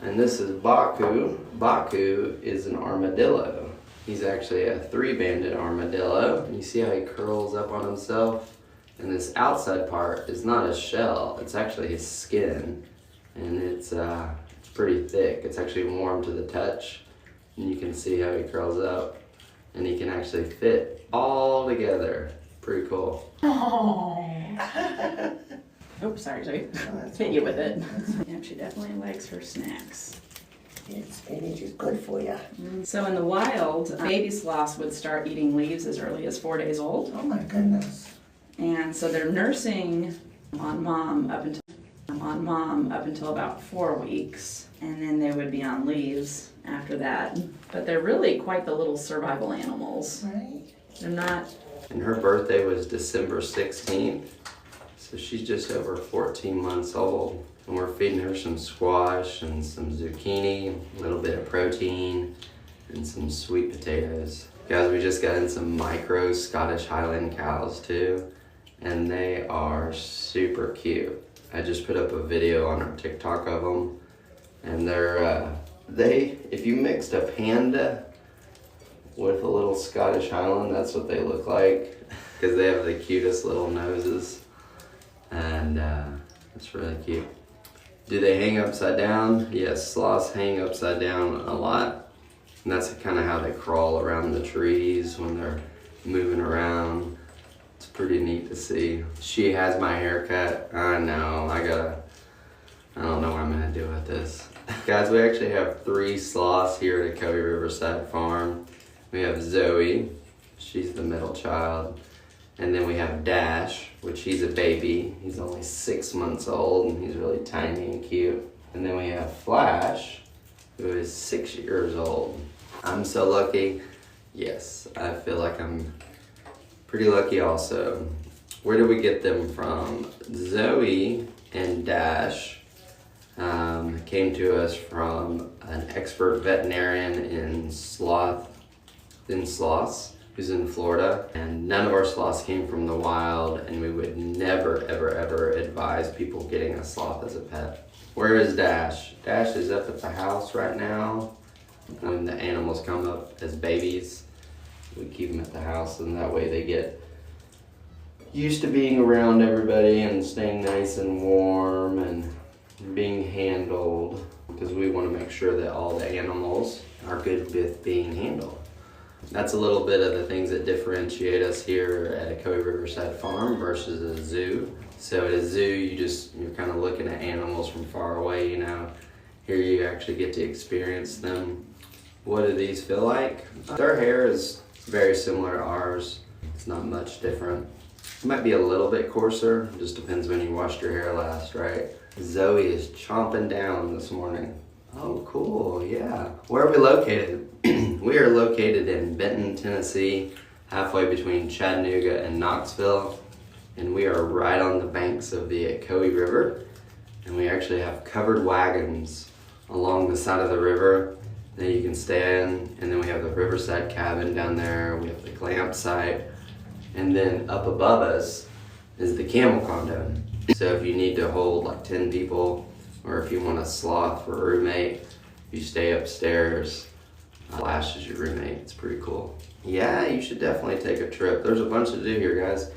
And this is Baku. Baku is an armadillo. He's actually a three-banded armadillo. You see how he curls up on himself? And this outside part is not his shell, it's actually his skin. And it's pretty thick. It's actually warm to the touch. And you can see how he curls up. And he can actually fit all together. Pretty cool. Oh. Oops, sorry, Zoe. Hit you with it. Yeah, she definitely likes her snacks. Spinach is good for you. So in the wild, baby sloths would start eating leaves as early as 4 days old. Oh my goodness. And so they're nursing on mom up until about 4 weeks. And then they would be on leaves after that. But they're really quite the little survival animals. Right. They're not. And her birthday was December 16th. So she's just over 14 months old. And we're feeding her some squash and some zucchini, a little bit of protein, and some sweet potatoes. Guys, we just got in some micro Scottish Highland cows too. And they are super cute. I just put up a video on our TikTok of them. And if you mixed a panda with a little Scottish Highland, that's what they look like. Because they have the cutest little noses. And it's really cute. Do they hang upside down? Yes, sloths hang upside down a lot. And that's kind of how they crawl around the trees when they're moving around. It's pretty neat to see. She has my haircut. I know, I don't know what I'm gonna do with this. Guys, we actually have 3 sloths here at Ocoee Riverside Farm. We have Zoe, she's the middle child. And then we have Dash, which he's a baby. He's only 6 months old and he's really tiny and cute. And then we have Flash, who is 6 years old. I'm so lucky. Yes, I feel like I'm pretty lucky also. Where did we get them from? Zoe and Dash came to us from an expert veterinarian in Sloths, who's in Florida. And none of our sloths came from the wild, and we would never, ever, ever advise people getting a sloth as a pet. Where is Dash? Dash is up at the house right now. When the animals come up as babies, we keep them at the house, and that way they get used to being around everybody and staying nice and warm and being handled, because we want to make sure that all the animals are good with being handled. That's a little bit of the things that differentiate us here at Ocoee Riverside Farm versus a zoo. So at a zoo, you're kind of looking at animals from far away, you know. Here you actually get to experience them. What do these feel like? Their hair is very similar to ours. It's not much different. It might be a little bit coarser, it just depends when you washed your hair last, right? Zoe is chomping down this morning. Oh, cool, yeah. Where are we located? We are located in Benton, Tennessee, halfway between Chattanooga and Knoxville. And we are right on the banks of the Ocoee River. And we actually have covered wagons along the side of the river that you can stay in. And then we have the Riverside cabin down there. We have the glamp site. And then up above us is the camel condo. So if you need to hold like 10 people, or if you want a sloth for a roommate, you stay upstairs. Flash is your roommate. It's pretty cool. Yeah, you should definitely take a trip. There's a bunch to do here, guys.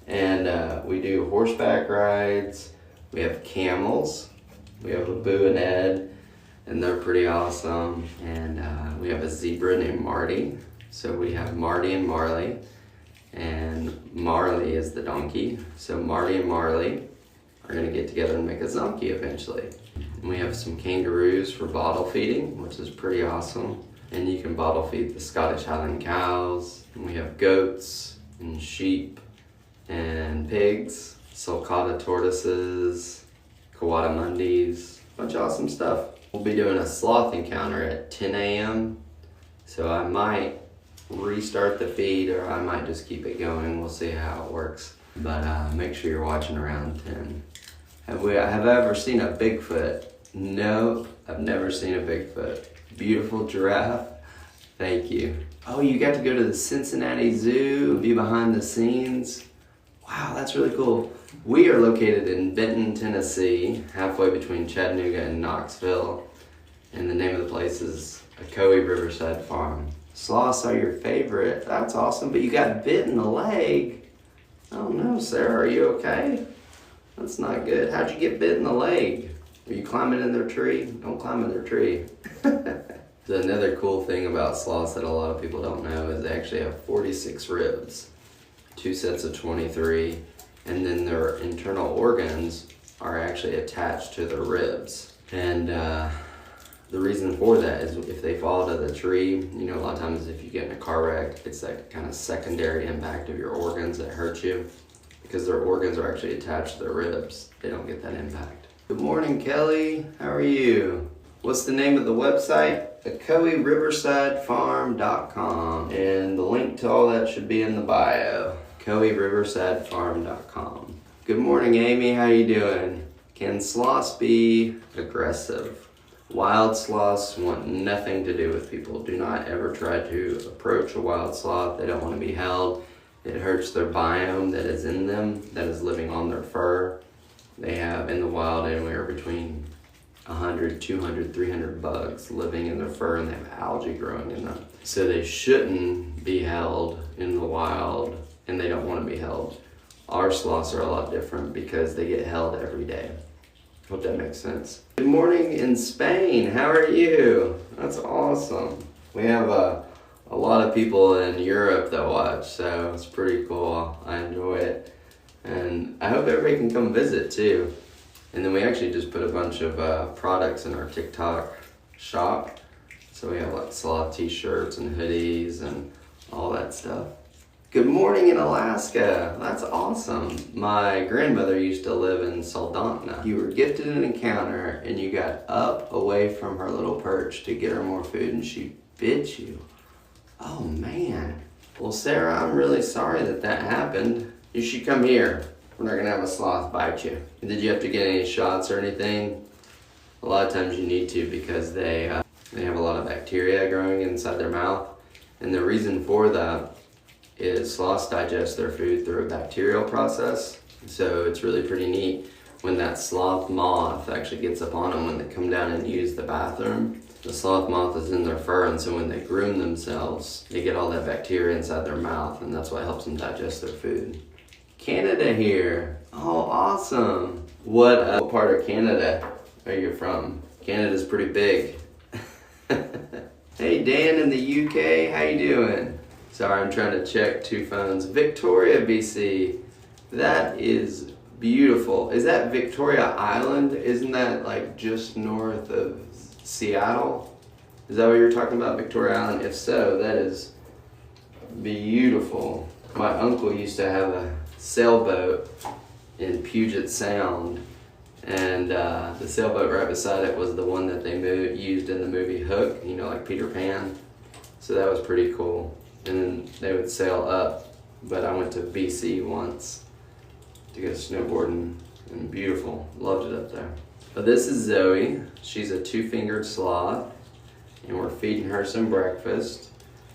And we do horseback rides. We have camels. We have a Boo and Ed, and they're pretty awesome. And we have a zebra named Marty. So we have Marty and Marley. And Marley is the donkey. So Marty and Marley are gonna get together and make a zonkey eventually. And we have some kangaroos for bottle feeding, which is pretty awesome. And you can bottle feed the Scottish Highland cows. And we have goats and sheep and pigs, sulcata tortoises, coatimundis, a bunch of awesome stuff. We'll be doing a sloth encounter at 10 a.m. So I might restart the feed, or I might just keep it going. We'll see how it works. But make sure you're watching around 10. Have I ever seen a Bigfoot? Nope, I've never seen a Bigfoot. Beautiful giraffe. Thank you. Oh, you got to go to the Cincinnati Zoo, be behind the scenes. Wow, that's really cool. We are located in Benton, Tennessee, halfway between Chattanooga and Knoxville. And the name of the place is Ocoee Riverside Farm. Sloths are your favorite. That's awesome, but you got bit in the leg. Oh no, Sarah, are you okay? That's not good. How'd you get bit in the leg? Are you climbing in their tree? Don't climb in their tree. So another cool thing about sloths that a lot of people don't know is they actually have 46 ribs, 2 sets of 23, and then their internal organs are actually attached to their ribs. And the reason for that is if they fall out of the tree, you know, a lot of times if you get in a car wreck, it's that kind of secondary impact of your organs that hurt you because their organs are actually attached to their ribs. They don't get that impact. Good morning, Kelly. How are you? What's the name of the website? OcoeeRiversideFarm.com. And the link to all that should be in the bio. OcoeeRiversideFarm.com. Good morning, Amy. How you doing? Can sloths be aggressive? Wild sloths want nothing to do with people. Do not ever try to approach a wild sloth. They don't want to be held. It hurts their biome that is in them, that is living on their fur. They have in the wild anywhere between 100, 200, 300 bugs living in their fur, and they have algae growing in them. So they shouldn't be held in the wild, and they don't want to be held. Our sloths are a lot different because they get held every day. Hope that makes sense. Good morning in Spain. How are you? That's awesome. We have a lot of people in Europe that watch, so it's pretty cool. I enjoy it. And I hope everybody can come visit too. And then we actually just put a bunch of products in our TikTok shop. So we have like sloth t-shirts and hoodies and all that stuff. Good morning in Alaska. That's awesome. My grandmother used to live in Soldotna. You were gifted an encounter and you got up away from her little perch to get her more food and she bit you. Oh man. Well, Sarah, I'm really sorry that happened. You should come here. We're not gonna have a sloth bite you. Did you have to get any shots or anything? A lot of times you need to because they have a lot of bacteria growing inside their mouth. And the reason for that is sloths digest their food through a bacterial process. So it's really pretty neat when that sloth moth actually gets up on them when they come down and use the bathroom. The sloth moth is in their fur, and so when they groom themselves, they get all that bacteria inside their mouth, and that's what helps them digest their food. Canada here. Oh, awesome. What part of Canada are you from? Canada's pretty big. Hey, Dan in the UK, how you doing? Sorry, I'm trying to check 2 phones. Victoria, BC. That is beautiful. Is that Victoria Island? Isn't that like just north of Seattle? Is that what you're talking about, Victoria Island? If so, that is beautiful. My uncle used to have a sailboat in Puget Sound, and the sailboat right beside it was the one that they used in the movie Hook, you know, like Peter Pan. So that was pretty cool. And then they would sail up, but I went to BC once to go snowboarding, and beautiful. Loved it up there. But this is Zoe. She's a 2-fingered sloth, and we're feeding her some breakfast.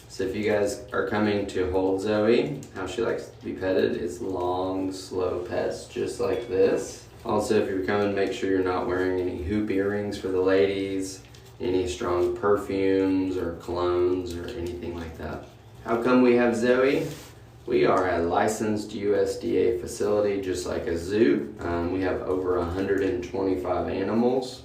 So if you guys are coming to hold Zoe, how she likes to be petted is long, slow pets, just like this. Also, if you're coming, make sure you're not wearing any hoop earrings for the ladies, any strong perfumes or colognes or anything like that. How come we have Zoe? We are a licensed USDA facility, just like a zoo. We have over 125 animals.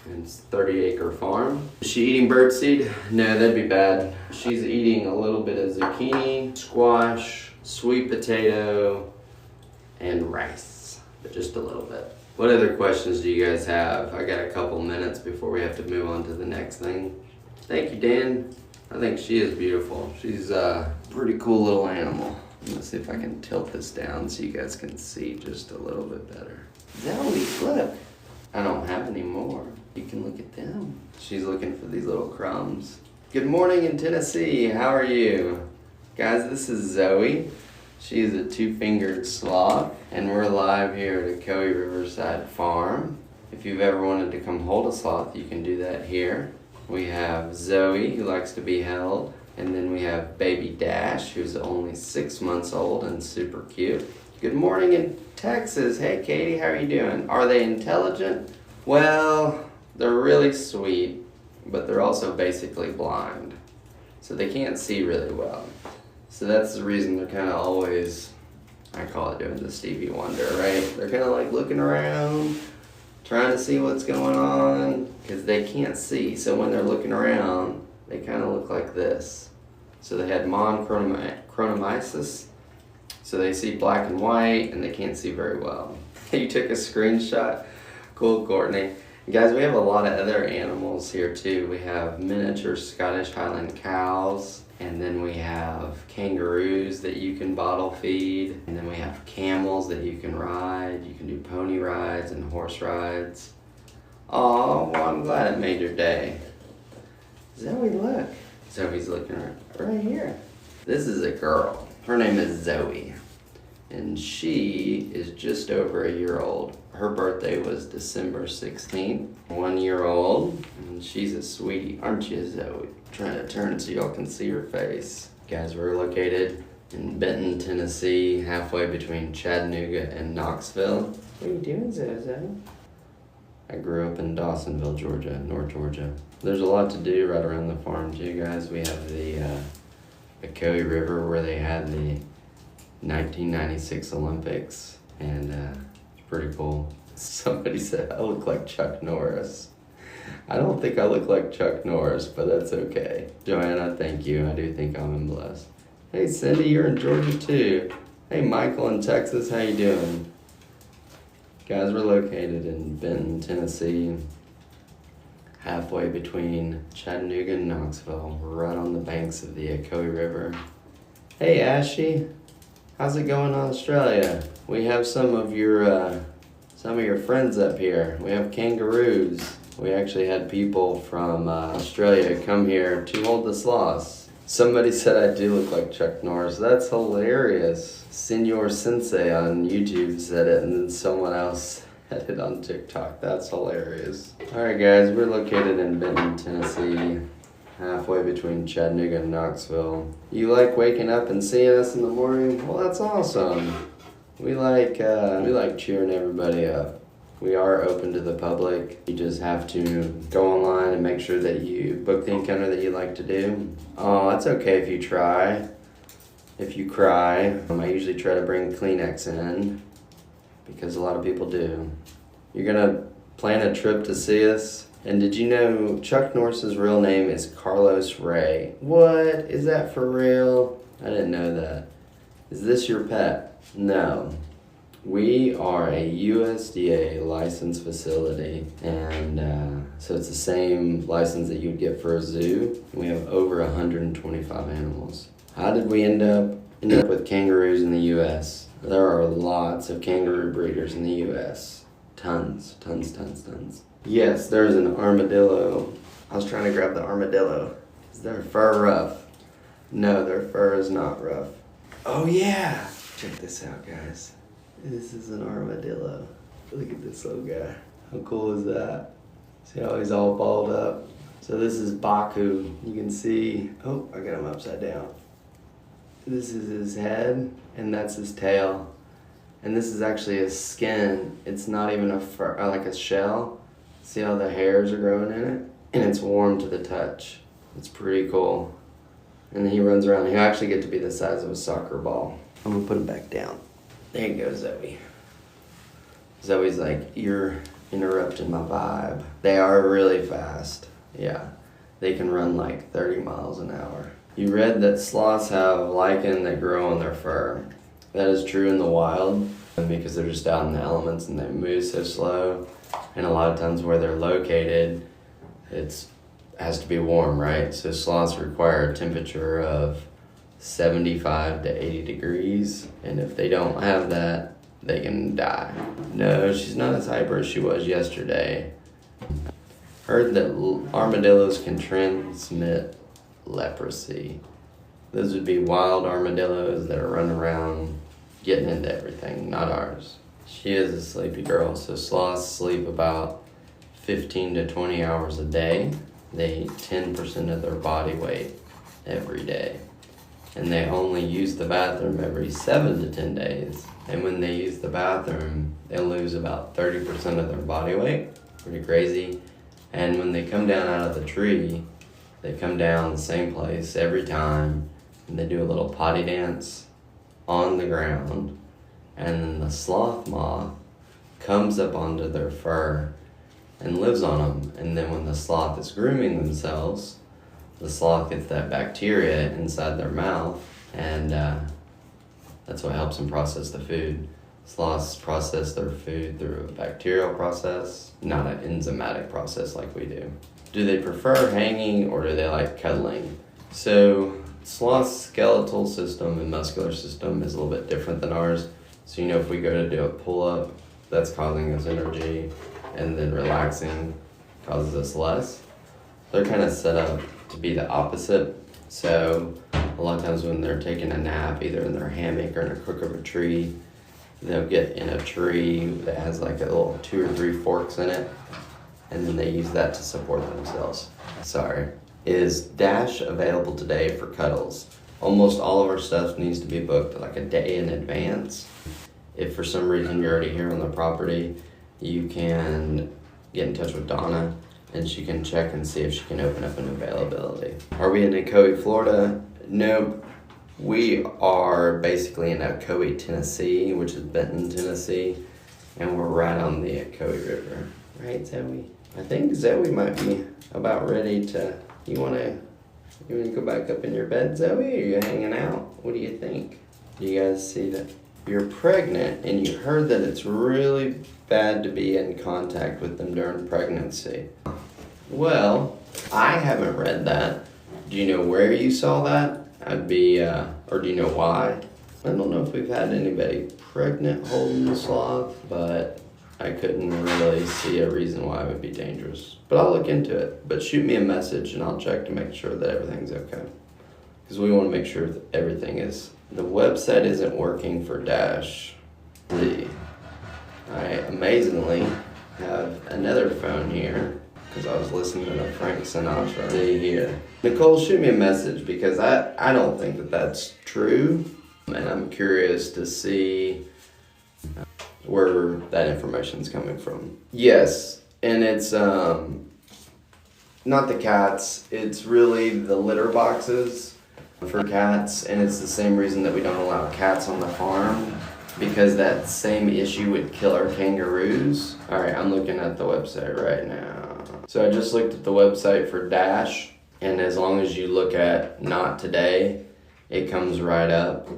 It's a 30-acre farm. Is she eating birdseed? No, that'd be bad. She's eating a little bit of zucchini, squash, sweet potato, and rice, but just a little bit. What other questions do you guys have? I got a couple minutes before we have to move on to the next thing. Thank you, Dan. I think she is beautiful. She's a pretty cool little animal. Let's see if I can tilt this down so you guys can see just a little bit better. Zoe, look. I don't have any more. You can look at them. She's looking for these little crumbs. Good morning in Tennessee. How are you? Guys, this is Zoe. She is a 2-fingered sloth, and we're live here at Ocoee Riverside Farm. If you've ever wanted to come hold a sloth, you can do that here. We have Zoe, who likes to be held, and then we have baby Dash, who's only 6 months old and super cute. Good morning in Texas. Hey, Katie, how are you doing? Are they intelligent? Well, They're really sweet, but they're also basically blind. So they can't see really well. So that's the reason they're kind of always, I call it doing the Stevie Wonder, right? They're kind of like looking around, trying to see what's going on, because they can't see. So when they're looking around, they kind of look like this. So they had monochromasis, so they see black and white, and they can't see very well. You took a screenshot? Cool, Courtney. Guys, we have a lot of other animals here too. We have miniature Scottish Highland cows, and then we have kangaroos that you can bottle feed, and then we have camels that you can ride. You can do pony rides and horse rides. Oh, well, I'm glad it made your day. Zoe, look. Zoe's looking right here. This is a girl. Her name is Zoe, and she is just over a year old. Her birthday was December 16th. 1 year old, and she's a sweetie, aren't you, Zoe? Trying to turn so y'all can see her face. Guys, we're located in Benton, Tennessee, halfway between Chattanooga and Knoxville. What are you doing, Zoe? I grew up in Dawsonville, Georgia, North Georgia. There's a lot to do right around the farm too, guys. We have the Ocoee River where they had the 1996 Olympics, and it's pretty cool. Somebody said I look like Chuck Norris. I don't think I look like Chuck Norris, but that's okay. Joanna, thank you. I do think I'm blessed. Hey, Cindy, you're in Georgia too. Hey, Michael in Texas, how you doing? Guys, we're located in Benton, Tennessee, halfway between Chattanooga and Knoxville. We're right on the banks of the Ocoee River. Hey, Ashley, how's it going in Australia? We have some of your friends up here. We have kangaroos. We actually had people from Australia come here to hold the sloths. Somebody said I do look like Chuck Norris. That's hilarious. Senor Sensei on YouTube said it, and then someone else said it on TikTok. That's hilarious. Alright guys, we're located in Benton, Tennessee, halfway between Chattanooga and Knoxville. You like waking up and seeing us in the morning? Well, that's awesome. We like cheering everybody up. We are open to the public. You just have to go online and make sure that you book the encounter that you like to do. Oh, that's okay if you try. If you cry, I usually try to bring Kleenex in because a lot of people do. You're gonna plan a trip to see us. And did you know Chuck Norris's real name is Carlos Ray? What? Is that for real? I didn't know that. Is this your pet? No. We are a USDA licensed facility, and so it's the same license that you'd get for a zoo. We have over 125 animals. How did we end up with kangaroos in the U.S.? There are lots of kangaroo breeders in the U.S. Tons. Yes, there's an armadillo. I was trying to grab the armadillo. Is their fur rough? No, their fur is not rough. Oh yeah! Check this out, guys. This is an armadillo. Look at this little guy. How cool is that? See how he's all balled up? So this is Baku. You can see, oh, I got him upside down. This is his head, and that's his tail. And this is actually his skin. It's not even a fur, like a shell. See how the hairs are growing in it? And it's warm to the touch. It's pretty cool. And then he runs around. He'll actually get to be the size of a soccer ball. I'm gonna put him back down. There you go, Zoe. Zoe's like, you're interrupting my vibe. They are really fast. Yeah, they can run like 30 miles an hour. You read that sloths have lichen that grow on their fur. That is true in the wild because they're just out in the elements and they move so slow. And a lot of times where they're located, it has to be warm, right? So sloths require a temperature of 75 to 80 degrees, and if they don't have that, they can die. No, she's not as hyper as she was yesterday. Heard that armadillos can transmit leprosy. Those would be wild armadillos that are running around getting into everything, not ours. She is a sleepy girl, so sloths sleep about 15 to 20 hours a day. They eat 10% of their body weight every day. And they only use the bathroom every 7 to 10 days. And when they use the bathroom, they lose about 30% of their body weight. Pretty crazy. And when they come down out of the tree, they come down the same place every time, and they do a little potty dance on the ground, and then the sloth moth comes up onto their fur and lives on them. And then when the sloth is grooming themselves, the sloth gets that bacteria inside their mouth, and that's what helps them process the food. Sloths process their food through a bacterial process, not an enzymatic process like we do. Do they prefer hanging or do they like cuddling? So sloth's skeletal system and muscular system is a little bit different than ours. So if we go to do a pull-up, that's causing us energy, and then relaxing causes us less. They're kind of set up to be the opposite. So a lot of times when they're taking a nap, either in their hammock or in a crook of a tree, they'll get in a tree that has like a little 2 or 3 forks in it, and then they use that to support themselves. Sorry. Is Dash available today for cuddles? Almost all of our stuff needs to be booked like a day in advance. If for some reason you're already here on the property, you can get in touch with Donna and she can check and see if she can open up an availability. Are we in Ocoee, Florida? No. We are basically in Ocoee, Tennessee, which is Benton, Tennessee, and we're right on the Ocoee River. Right, Zoe? I think Zoe might be about ready to... You wanna go back up in your bed, Zoe, or are you hanging out? What do you think? Do you guys see that? You're pregnant, and you heard that it's really bad to be in contact with them during pregnancy. Well, I haven't read that. Do you know where you saw that? Or do you know why? I don't know if we've had anybody pregnant holding the sloth, but I couldn't really see a reason why it would be dangerous. But I'll look into it. But shoot me a message and I'll check to make sure that everything's okay. Because we want to make sure that everything is. The website isn't working for Dash. I amazingly have another phone here, because I was listening to Frank Sinatra. See here. Nicole, shoot me a message, because I don't think that that's true. And I'm curious to see where that information's coming from. Yes, and it's not the cats, it's really the litter boxes for cats, and it's the same reason that we don't allow cats on the farm, because that same issue would kill our kangaroos. Alright, I'm looking at the website right now. So I just looked at the website for Dash, and as long as you look at not today, it comes right up.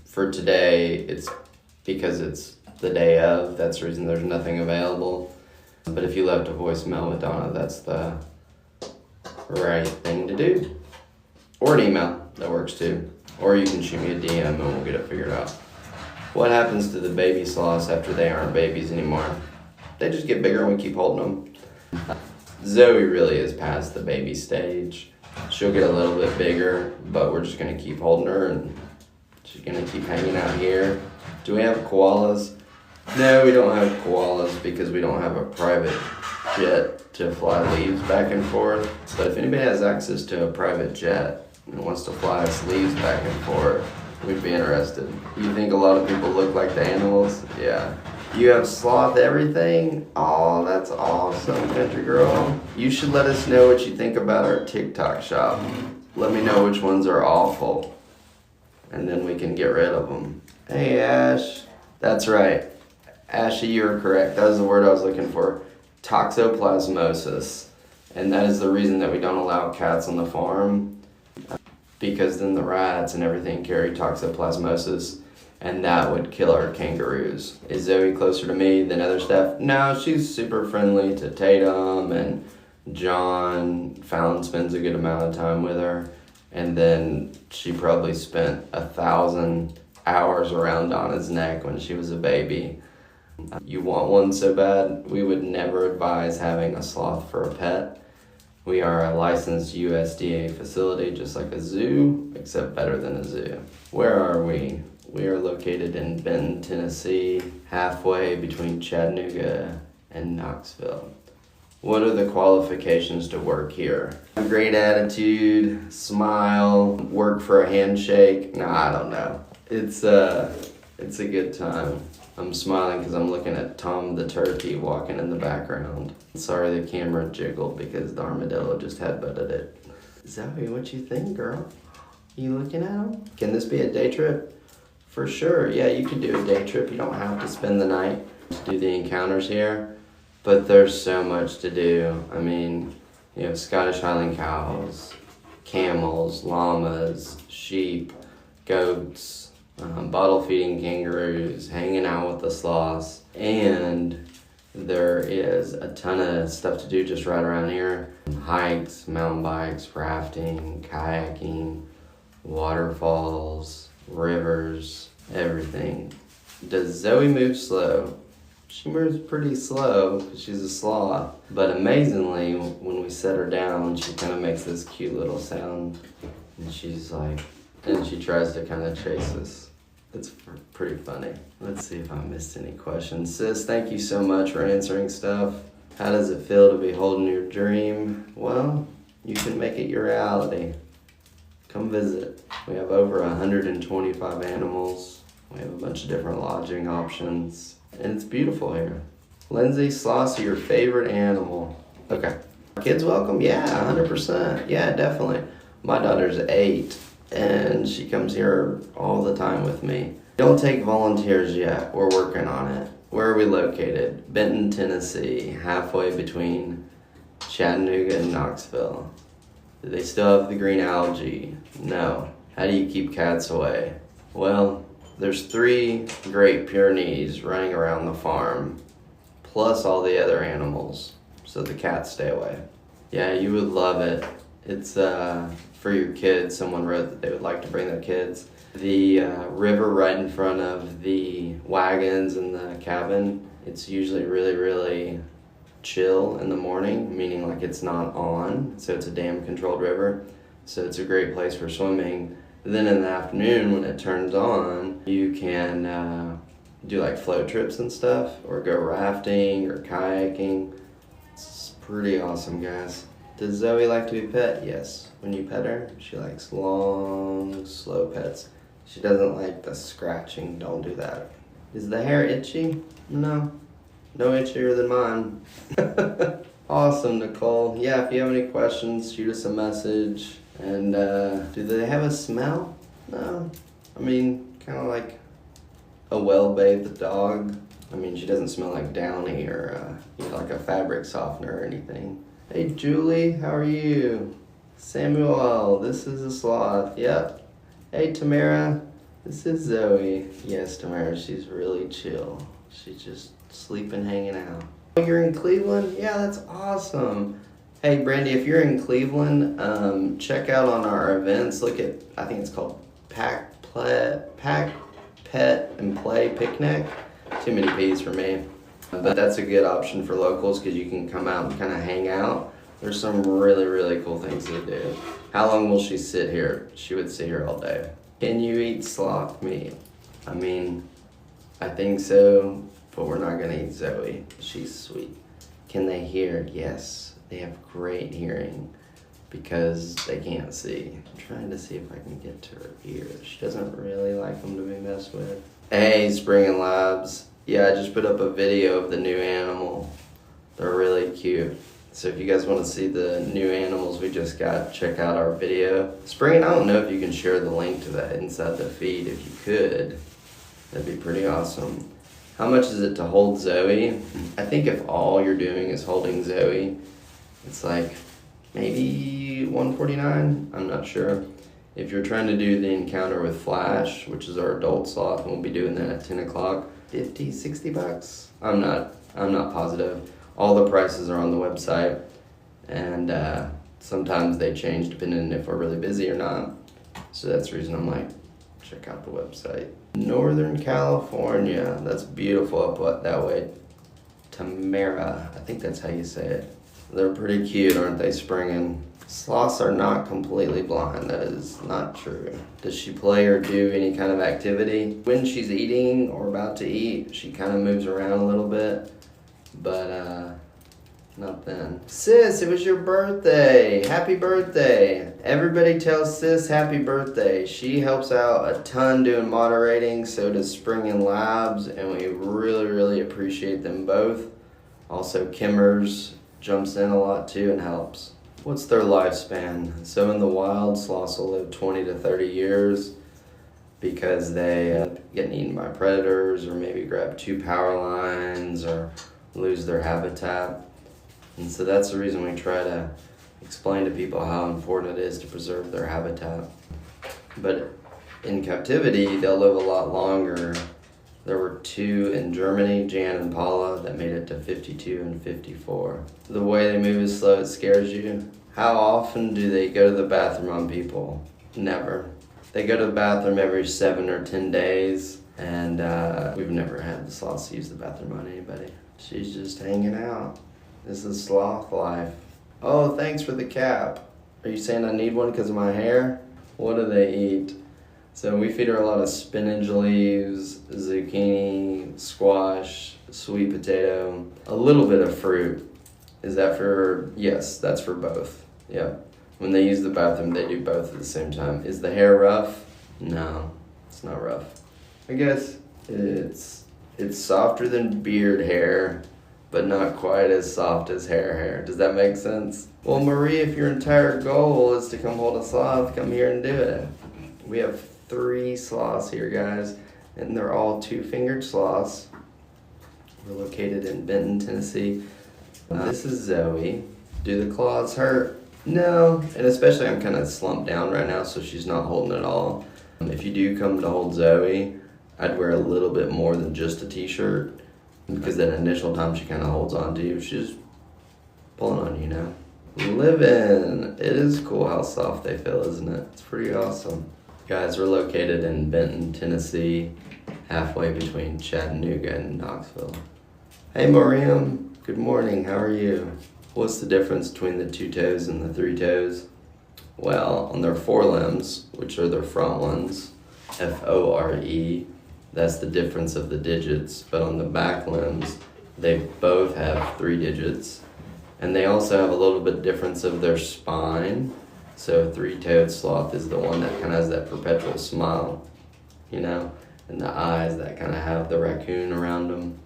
For today, it's because it's the day of, that's the reason there's nothing available. But if you left a voicemail with Donna, that's the right thing to do. Or an email, that works too. Or you can shoot me a DM and we'll get it figured out. What happens to the baby sloths after they aren't babies anymore? They just get bigger and we keep holding them. Zoe really is past the baby stage. She'll get a little bit bigger, but we're just gonna keep holding her and she's gonna keep hanging out here. Do we have koalas? No, we don't have koalas because we don't have a private jet to fly leaves back and forth. But if anybody has access to a private jet and wants to fly us leaves back and forth, we'd be interested. You think a lot of people look like the animals? Yeah. You have sloth everything? Oh, that's awesome, country girl. You should let us know what you think about our TikTok shop. Let me know which ones are awful, and then we can get rid of them. Hey, Ash. That's right. Ashley, you were correct. That was the word I was looking for. Toxoplasmosis. And that is the reason that we don't allow cats on the farm, because then the rats and everything carry toxoplasmosis, and that would kill our kangaroos. Is Zoe closer to me than other staff? No, she's super friendly to Tatum, and John Fallon spends a good amount of time with her. And then she probably spent 1,000 hours around Donna's neck when she was a baby. You want one so bad? We would never advise having a sloth for a pet. We are a licensed USDA facility, just like a zoo, except better than a zoo. Where are we? We are located in Benton, Tennessee, halfway between Chattanooga and Knoxville. What are the qualifications to work here? A great attitude, smile, work for a handshake. No, I don't know. It's a good time. I'm smiling because I'm looking at Tom the turkey walking in the background. Sorry the camera jiggled because the armadillo just headbutted it. Zoe, what you think, girl? You looking at him? Can this be a day trip? For sure, yeah, you could do a day trip. You don't have to spend the night to do the encounters here, but there's so much to do. I mean, you have Scottish Highland cows, camels, llamas, sheep, goats, bottle feeding kangaroos, hanging out with the sloths, and there is a ton of stuff to do just right around here. Hikes, mountain bikes, rafting, kayaking, waterfalls, rivers, everything. Does Zoe move slow? She moves pretty slow because she's a sloth, but amazingly, when we set her down, she kind of makes this cute little sound, and she's like, and she tries to kind of chase us. It's pretty funny. Let's see if I missed any questions. Sis, thank you so much for answering stuff. How does it feel to be holding your dream? Well, you can make it your reality. Come visit. We have over 125 animals. We have a bunch of different lodging options. And it's beautiful here. Lindsay, sloths are your favorite animal. Okay. Kids welcome? Yeah, 100%. Yeah, definitely. My daughter's 8, and she comes here all the time with me. Don't take volunteers yet. We're working on it. Where are we located? Benton, Tennessee, halfway between Chattanooga and Knoxville. Do they still have the green algae? No. How do you keep cats away? Well, there's 3 Great Pyrenees running around the farm, plus all the other animals, so the cats stay away. Yeah, you would love it. It's for your kids. Someone wrote that they would like to bring their kids. The river right in front of the wagons and the cabin, it's usually really, really chill in the morning, meaning like it's not on, so it's a dam controlled river, so it's a great place for swimming. Then in the afternoon when it turns on, you can do like float trips and stuff, or go rafting or kayaking. It's pretty awesome, guys. Does Zoe like to be pet? Yes. When you pet her, she likes long, slow pets. She doesn't like the scratching. Don't do that. Is the hair itchy? No. No itchier than mine. Awesome, Nicole. Yeah, if you have any questions, shoot us a message. And do they have a smell? No. I mean, kind of like a well-bathed dog. I mean, she doesn't smell like Downy or like a fabric softener or anything. Hey, Julie, how are you? Samuel, this is a sloth. Yep. Hey, Tamara, this is Zoe. Yes, Tamara, she's really chill. She's just sleeping, hanging out. Oh, you're in Cleveland? Yeah, that's awesome. Hey, Brandy, if you're in Cleveland, check out on our events. Look at, I think it's called Pack, Pet, and Play Picnic. Too many P's for me. But that's a good option for locals because you can come out and kind of hang out. There's some really, really cool things to do. How long will she sit here? She would sit here all day. Can you eat sloth meat? I mean, I think so, but we're not gonna eat Zoe. She's sweet. Can they hear? Yes, they have great hearing because they can't see. I'm trying to see if I can get to her ears. She doesn't really like them to be messed with. Hey, Spring and Labs. Yeah, I just put up a video of the new animal. They're really cute. So if you guys want to see the new animals we just got, check out our video. Spring, I don't know if you can share the link to that inside the feed. If you could, that'd be pretty awesome. How much is it to hold Zoe? I think if all you're doing is holding Zoe, it's like maybe $149. I'm not sure. If you're trying to do the encounter with Flash, which is our adult sloth, and we'll be doing that at 10 o'clock, 50, 60 bucks? I'm not positive. All the prices are on the website, and sometimes they change depending if we're really busy or not. So that's the reason I'm like, check out the website. Northern California, that's beautiful up that way. Tamara, I think that's how you say it. They're pretty cute, aren't they, Springin'? Sloths are not completely blind, that is not true. Does she play or do any kind of activity? When she's eating or about to eat, she kind of moves around a little bit, but Not then. Sis, it was your birthday. Happy birthday. Everybody tells Sis happy birthday. She helps out a ton doing moderating, so does Spring and Labs, and we really, really appreciate them both. Also, Kimmers jumps in a lot too and helps. What's their lifespan? So in the wild, sloths will live 20 to 30 years because they get eaten by predators or maybe grab 2 power lines or lose their habitat. And so that's the reason we try to explain to people how important it is to preserve their habitat. But in captivity, they'll live a lot longer. There were 2 in Germany, Jan and Paula, that made it to 52 and 54. The way they move is slow, it scares you. How often do they go to the bathroom on people? Never. They go to the bathroom every 7 or 10 days, and we've never had the sloths use the bathroom on anybody. She's just hanging out. This is sloth life. Oh, thanks for the cap. Are you saying I need one because of my hair? What do they eat? So we feed her a lot of spinach leaves, zucchini, squash, sweet potato, a little bit of fruit. Is that for, yes, that's for both. Yep. When they use the bathroom, they do both at the same time. Is the hair rough? No, it's not rough. I guess it's softer than beard hair, but not quite as soft as hair. Does that make sense? Well, Marie, if your entire goal is to come hold a sloth, come here and do it. We have 3 sloths here, guys, and they're all 2-fingered sloths. We're located in Benton, Tennessee. This is Zoe. Do the claws hurt? No, and especially I'm kind of slumped down right now, so she's not holding it all. If you do come to hold Zoe, I'd wear a little bit more than just a t-shirt, because that initial time she kind of holds on to you, she's pulling on you now. Living. It is cool how soft they feel, isn't it? It's pretty awesome. Guys, we're located in Benton, Tennessee, halfway between Chattanooga and Knoxville. Hey, Miriam. Good morning. How are you? What's the difference between the 2 toes and the 3 toes? Well, on their forelimbs, which are their front ones, F-O-R-E, that's the difference of the digits. But on the back limbs, they both have 3 digits. And they also have a little bit difference of their spine. So 3-toed sloth is the one that kind of has that perpetual smile, you know, and the eyes that kind of have the raccoon around them.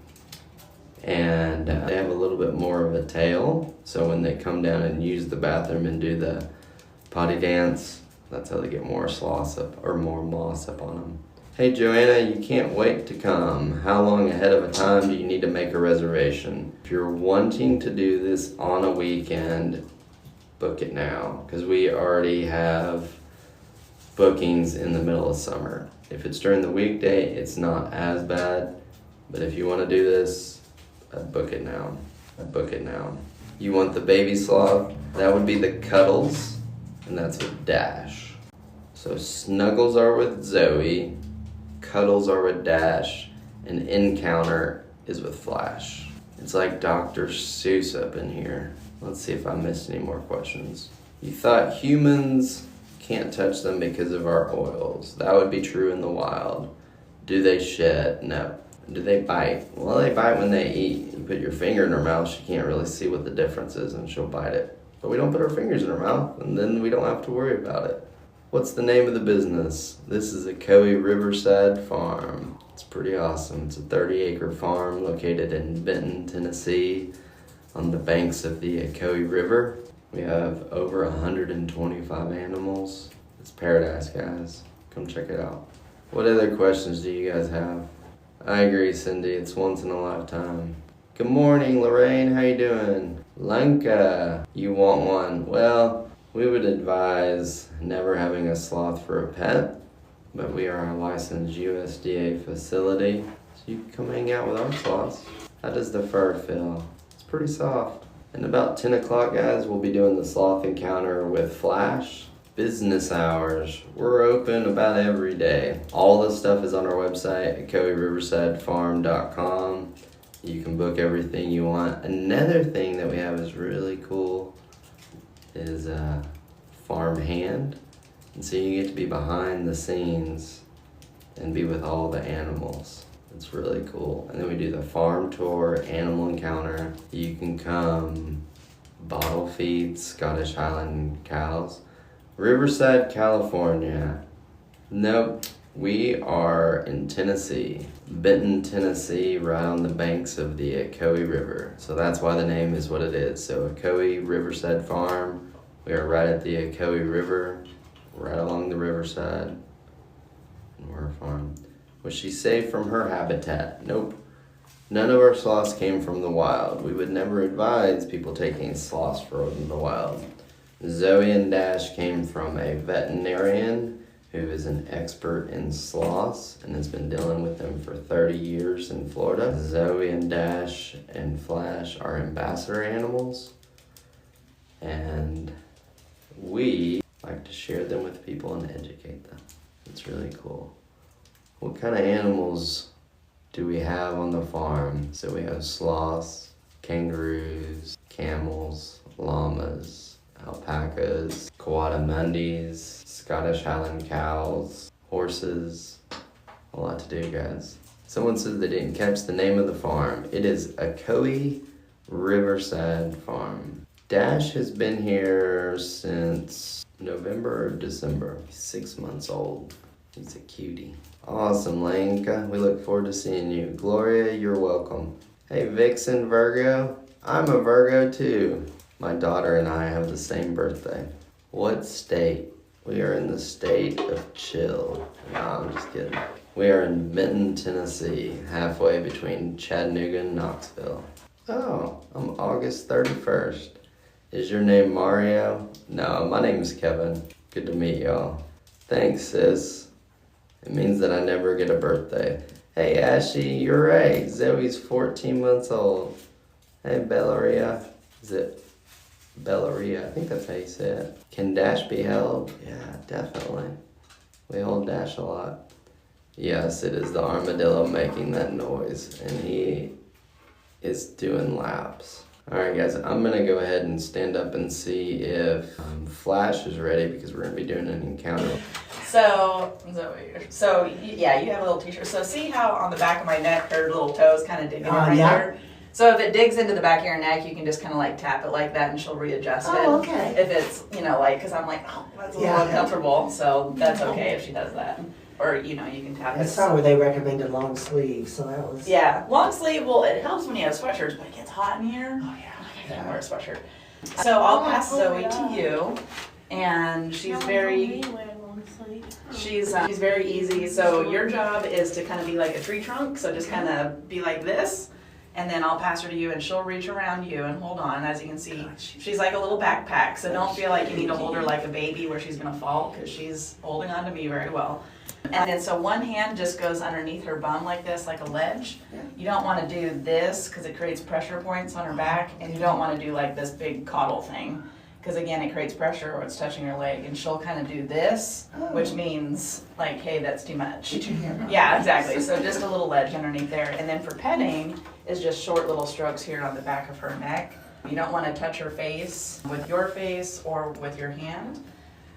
And they have a little bit more of a tail. So when they come down and use the bathroom and do the potty dance, that's how they get more sloths up, or more moss up on them. Hey Joanna, you can't wait to come. How long ahead of a time do you need to make a reservation? If you're wanting to do this on a weekend, book it now, because we already have bookings in the middle of summer. If it's during the weekday, it's not as bad, but if you want to do this, I'd book it now. You want the baby sloth? That would be the Cuddles, and that's with Dash. So Snuggles are with Zoe, Cuddles are with Dash, and Encounter is with Flash. It's like Dr. Seuss up in here. Let's see if I missed any more questions. You thought humans can't touch them because of our oils. That would be true in the wild. Do they shed? No. Do they bite? Well, they bite when they eat. You put your finger in her mouth, she can't really see what the difference is, and she'll bite it. But we don't put our fingers in her mouth, and then we don't have to worry about it. What's the name of the business? This is Ocoee Riverside Farm. It's pretty awesome. It's a 30-acre farm located in Benton, Tennessee, on the banks of the Ocoee River. We have over 125 animals. It's paradise, guys. Come check it out. What other questions do you guys have? I agree, Cindy. It's once in a lifetime. Good morning, Lorraine. How you doing? Lanka, you want one? Well, we would advise never having a sloth for a pet, but we are a licensed USDA facility, so you can come hang out with our sloths. How does the fur feel? It's pretty soft. And about 10 o'clock, guys, we'll be doing the sloth encounter with Flash. Business hours. We're open about every day. All this stuff is on our website, OcoeeRiversideFarm.com. You can book everything you want. Another thing that we have is really cool is farm hand. And so you get to be behind the scenes and be with all the animals. It's really cool. And then we do the farm tour, animal encounter. You can come bottle feed Scottish Highland cows. Riverside, California. Nope, we are in Tennessee. Benton, Tennessee, right on the banks of the Ocoee River. So that's why the name is what it is. So Ocoee Riverside Farm. We are right at the Ocoee River, right along the riverside. And we're a farm. Was she safe from her habitat? Nope. None of our sloths came from the wild. We would never advise people taking sloths from the wild. Zoe and Dash came from a veterinarian who is an expert in sloths and has been dealing with them for 30 years in Florida. Zoe and Dash and Flash are ambassador animals, and we like to share them with people and educate them. It's really cool. What kind of animals do we have on the farm? So we have sloths, kangaroos, camels, llamas, alpacas, coatimundis, Scottish Highland cows, horses. A lot to do, guys. Someone says they didn't catch the name of the farm. It is Ocoee Riverside Farm. Dash has been here since November or December. He's 6 months old. He's a cutie. Awesome, Lenka. We look forward to seeing you. Gloria, you're welcome. Hey, Vixen, Virgo. I'm a Virgo too. My daughter and I have the same birthday. What state? We are in the state of chill. No, I'm just kidding. We are in Benton, Tennessee, halfway between Chattanooga and Knoxville. Oh, I'm August 31st. Is your name Mario? No, my name's Kevin. Good to meet y'all. Thanks, sis. It means that I never get a birthday. Hey, Ashley, you're right. Zoe's 14 months old. Hey, Bellaria. Is it Bellaria? I think that's how you say it. Can Dash be held? Yeah, definitely. We hold Dash a lot. Yes, it is the armadillo making that noise, and he is doing laps. Alright guys, I'm gonna go ahead and stand up and see if Flash is ready, because we're gonna be doing an encounter. So yeah, you have a little t-shirt. So see how on the back of my neck her little toes kind of dig in right there? So if it digs into the back of your neck, you can just kind of like tap it like that and she'll readjust it. Oh, okay. If it's, like, because I'm like, oh, that's a little uncomfortable. So that's okay if she does that. Or, you can tap I it. saw where they recommended long sleeves, so that was... Yeah, long sleeve, well, it helps when you have sweatshirts, but it gets hot in here. Oh, yeah. I can't wear a sweatshirt. So I'll pass Zoe to you, and she's very easy. So your job is to kind of be like a tree trunk, so just kind of be like this, and then I'll pass her to you, and she'll reach around you and hold on. As you can see, she's like a little backpack, so don't feel like you need to hold her like a baby where she's gonna fall, because she's holding on to me very well. And then so one hand just goes underneath her bum like this, like a ledge. You don't want to do this because it creates pressure points on her back, and you don't want to do like this big caudal thing, because again it creates pressure or it's touching her leg, and she'll kind of do this, which means like, hey, that's too much. Yeah, exactly. So just a little ledge underneath there. And then for petting is just short little strokes here on the back of her neck. You don't want to touch her face with your face or with your hand.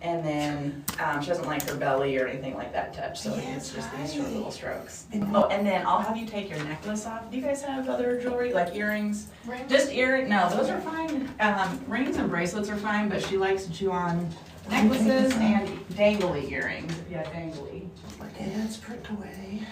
And then she doesn't like her belly or anything like that touch, so it's just these short little strokes. Oh, and then I'll have you take your necklace off. Do you guys have other jewelry, like earrings? Rings? Just no, those are fine. Rings and bracelets are fine, but she likes to chew on necklaces and dangly earrings. Yeah, dangly. My dad's pricked away.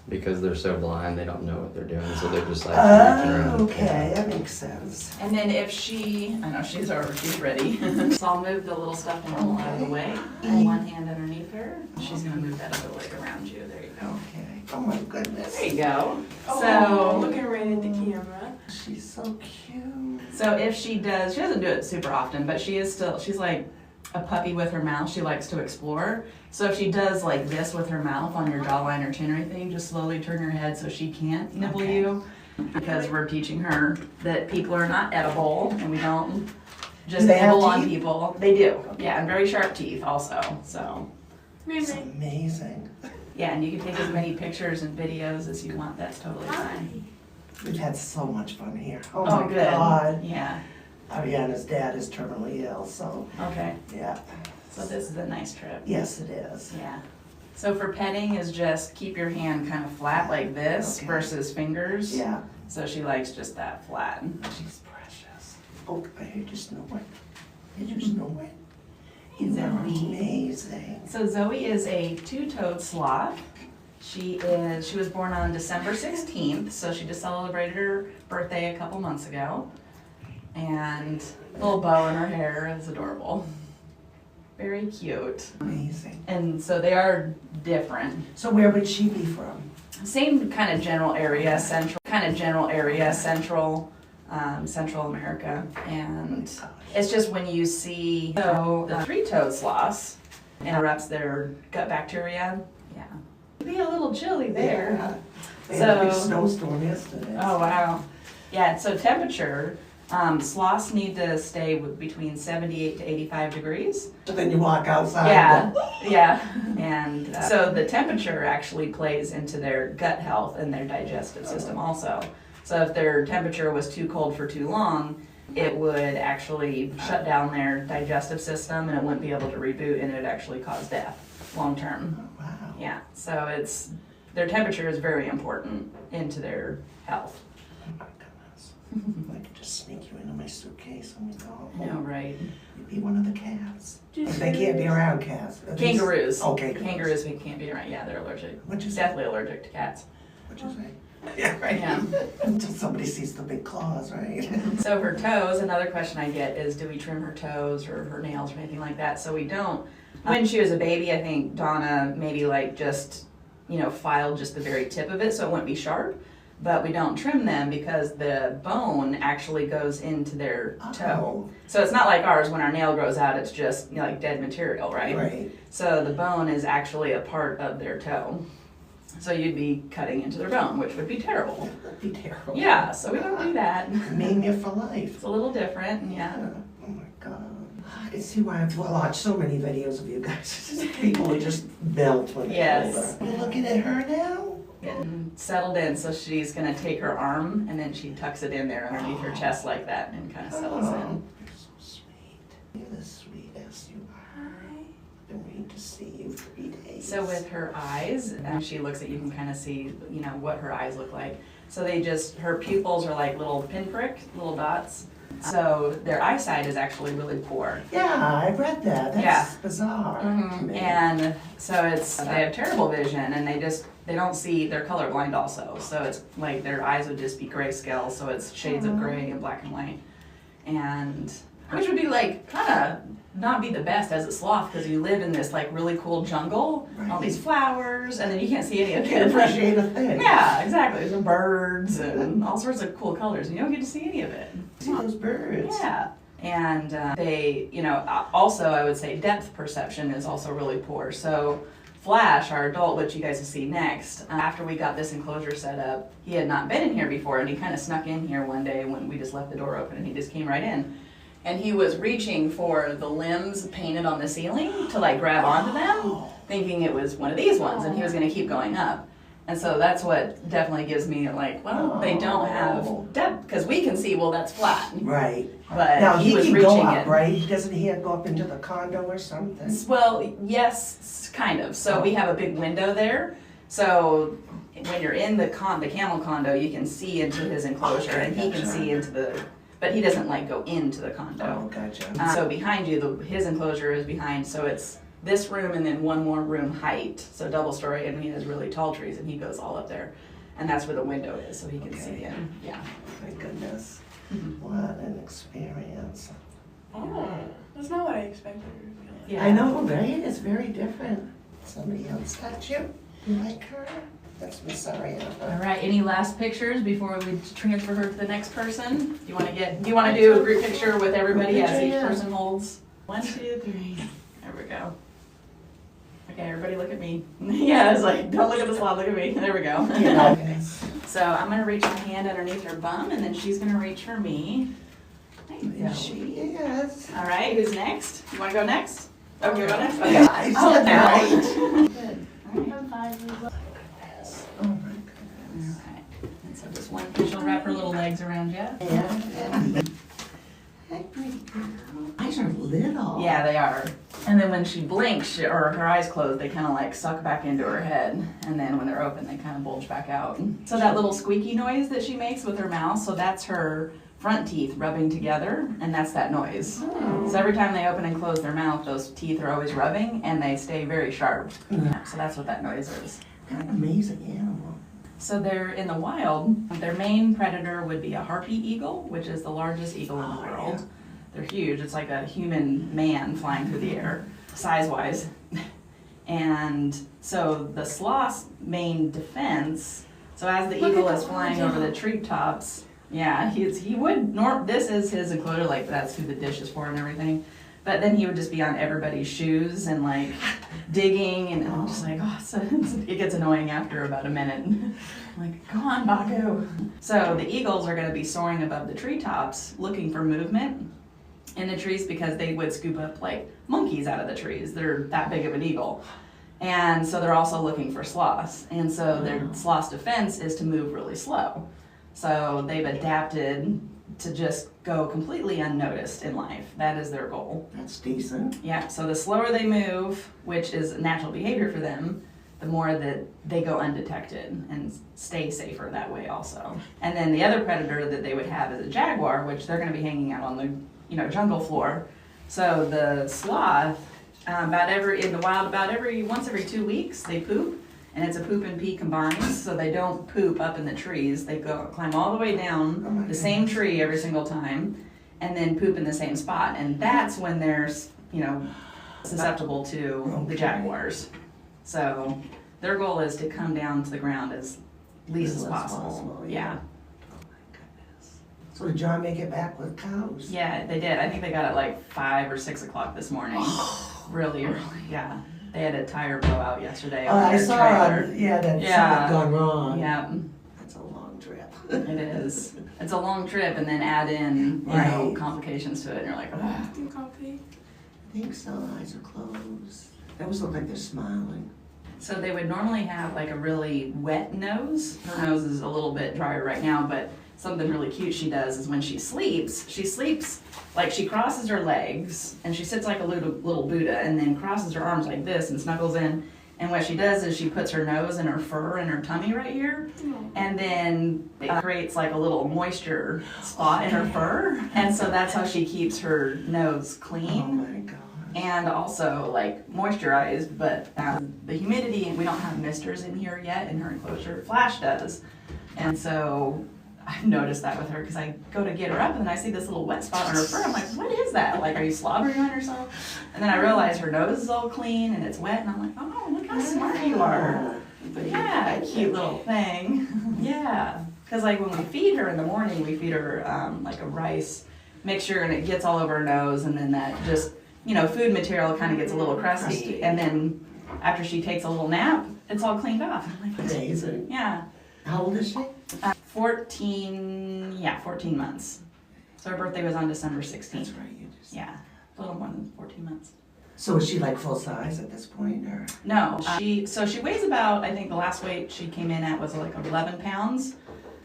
Because they're so blind, they don't know what they're doing, so they're just like reaching around. Okay, that makes sense. And then if I know she's ready. So I'll move the little stuffed animal out of the way. And one hand underneath her. She's gonna move that other leg around you. There you go. Okay. Oh my goodness. There you go. So looking right at the camera. She's so cute. So if she doesn't do it super often, but she's like a puppy with her mouth. She likes to explore. So if she does like this with her mouth on your jawline or chin or anything, just slowly turn her head so she can't nibble you, because we're teaching her that people are not edible and we don't just nibble on people. They do. Yeah, and very sharp teeth also. So it's amazing. yeah, and you can take as many pictures and videos as you want. That's totally fine. We've had so much fun here. Oh my good. God. Yeah. Ariana's dad is terminally ill, so Okay. yeah. So this is a nice trip. Yes, it is. Yeah. So for petting is just keep your hand kind of flat like this Okay. versus fingers. Yeah. So she likes just that flat. She's precious. Oh, I heard you snoring. Did you snore? You Is are it me? amazing. So Zoe is a two-toed sloth. She was born on December 16th, so she just celebrated her birthday a couple months ago. And a little bow in her hair is adorable. Very cute. Amazing. And so they are different. So where would she be from? Same kind of general area, central America. And it's just when you see the three-toed sloths, interrupts their gut bacteria. Yeah. It'd be a little chilly there. Yeah. They had a big So- snowstorm yesterday. Oh, wow. Yeah, so temperature, sloths need to stay between 78 to 85 degrees. So then you walk outside. Yeah, yeah. And so the temperature actually plays into their gut health and their digestive system also. So if their temperature was too cold for too long, it would actually shut down their digestive system and it wouldn't be able to reboot and it would actually cause death long term. Oh, wow. Yeah, so their temperature is very important into their health. Oh my goodness. I could just sneak you into my suitcase and we go. I know, right? You'd be one of the calves. Just They can't be around cats. Are these- Kangaroos. Oh, kangaroos. Kangaroos we can't be around. Yeah, they're allergic. What'd you say? Definitely allergic to cats. What'd you say? Yeah, right. Yeah. Until somebody sees the big claws, right? So her toes, another question I get is, do we trim her toes or her nails or anything like that? So we don't. When she was a baby, I think Donna maybe like just, filed just the very tip of it so it wouldn't be sharp. But we don't trim them because the bone actually goes into their toe. Oh. So it's not like ours, when our nail grows out, it's just like dead material, right? Right. So the bone is actually a part of their toe. So you'd be cutting into their bone, which would be terrible. That'd be terrible. Yeah, so we don't do that. Maim you for life. It's a little different, yeah. Oh my God. I can see why I've watched so many videos of you guys. People would just melt when they're Yes. older. You're looking at her now? Getting settled in, so she's gonna take her arm and then she tucks it in there underneath her chest like that and kind of settles in. You're so sweet. You're the sweetest you are. I've been waiting to see you 3 days. So with her eyes, and she looks at you can kind of see, what her eyes look like. So her pupils are like little pinprick, little dots. So their eyesight is actually really poor. Yeah, I read that. That's Yeah. bizarre to me. And so they have terrible vision and they don't see, they're colorblind also. So it's like their eyes would just be grayscale, so it's shades of gray and black and white. And which would be like kind of not be the best as a sloth because you live in this like really cool jungle, all these flowers, and then you can't see any of You can't it. appreciate a thing. Yeah, exactly. There's some birds and all sorts of cool colors, and you don't get to see any of it. See those birds. Yeah. And also I would say depth perception is also really poor. So Flash, our adult, which you guys will see next, after we got this enclosure set up, he had not been in here before, and he kind of snuck in here one day when we just left the door open, and he just came right in. And he was reaching for the limbs painted on the ceiling to like grab onto them, thinking it was one of these ones, and he was going to keep going up. And so that's what definitely gives me like, well, they don't have depth, because we can see, well, that's flat. Right. But Now he he was can reaching go up, it. right? Doesn't he go up into the condo or something? Well, yes, kind of. So we have a big window there. So when you're in the camel condo, you can see into his enclosure, Okay, and he can gotcha. see into but he doesn't like go into the condo. Oh, gotcha. So behind you, his enclosure is behind, so it's this room and then one more room height, so double story, and he has really tall trees, and he goes all up there. And that's where the window is, so he can see in. Yeah. My goodness. Mhm. What an experience. Oh, that's not what I expected. Yeah. I know, right? It's very different. Somebody else touch you? You like her? That's Miss Ariana. All right, any last pictures before we transfer her to the next person? Do you want to do a group picture with everybody as each person holds? 1, 2, 3. There we go. Okay, everybody look at me. Yeah, it's like, don't look at the sloth, look at me. There we go. Yes. So I'm gonna reach my hand underneath her bum, and then she's gonna reach for me. There you There go. she is. All right, who's next? You wanna go next? Okay, go next. Okay. Yeah, I Oh, said that no. right. Good. All right. Oh my goodness. All right. And so just one, she'll wrap her little legs around you. Yeah. Hey, pretty girl. Eyes are little. Yeah, they are. And then when she blinks, or her eyes close, they kind of like suck back into her head. And then when they're open, they kind of bulge back out. So that little squeaky noise that she makes with her mouth, so that's her front teeth rubbing together, and that's that noise. So every time they open and close their mouth, those teeth are always rubbing, and they stay very sharp. Yeah, so that's what that noise is. What an amazing animal. So they're in the wild. Their main predator would be a harpy eagle, which is the largest eagle in the world. Yeah. They're huge. It's like a human man flying through the air, size-wise. And so the sloth's main defense, so as the eagle is flying over the treetops, yeah, this is his enclosure, like that's who the dish is for and everything. But then he would just be on everybody's shoes and like digging, and I'm just like, oh, so it gets annoying after about a minute. I'm like, come on, Baku. So the eagles are gonna be soaring above the treetops looking for movement in the trees because they would scoop up like monkeys out of the trees. They're that big of an eagle. And so they're also looking for sloths. And so their sloth's defense is to move really slow. So they've adapted to just go completely unnoticed in life. That is their goal. That's decent. Yeah, so the slower they move, which is natural behavior for them, the more that they go undetected and stay safer that way also. And then the other predator that they would have is a jaguar, which they're gonna be hanging out on the jungle floor. So the sloth, once every 2 weeks, they poop. And it's a poop and pee combined, so they don't poop up in the trees. They climb all the way down the same tree every single time, and then poop in the same spot. And that's when they're, susceptible to the jaguars. So their goal is to come down to the ground as least as possible. Yeah. Oh my goodness. So did John make it back with cows? Yeah, they did. I think they got at like 5 or 6 o'clock this morning. Really early. Yeah. They had a tire blowout yesterday. I saw trailer. that something had gone wrong. Yeah. That's a long trip. It is. It's a long trip, and then add in, complications to it, and you're like, oh. Do coffee. I think so, eyes are closed. They always look like they're smiling. So they would normally have like a really wet nose. Her nose is a little bit drier right now, but something really cute she does is when she sleeps like she crosses her legs and she sits like a little Buddha and then crosses her arms like this and snuggles in. And what she does is she puts her nose in her fur and her tummy right here, and then it creates like a little moisture spot in her fur. And so that's how she keeps her nose clean. Oh my God. And also like moisturized, but the humidity, and we don't have misters in here yet in her enclosure. Flash does. And so I've noticed that with her because I go to get her up and then I see this little wet spot on her fur. I'm like, what is that? Like, are you slobbering on yourself? And then I realize her nose is all clean and it's wet, and I'm like, oh, look how smart you are. But yeah, cute little thing. Yeah. Because like when we feed her in the morning, we feed her like a rice mixture, and it gets all over her nose, and then that just, food material kind of gets a little crusty. And then after she takes a little nap, it's all cleaned off. I'm like, Amazing. yeah. How old is she? 14 months. So her birthday was on December 16th. That's right, you just. Yeah, a little more than 14 months. So is she like full size at this point, or? No, she weighs about, I think the last weight she came in at was like 11 pounds.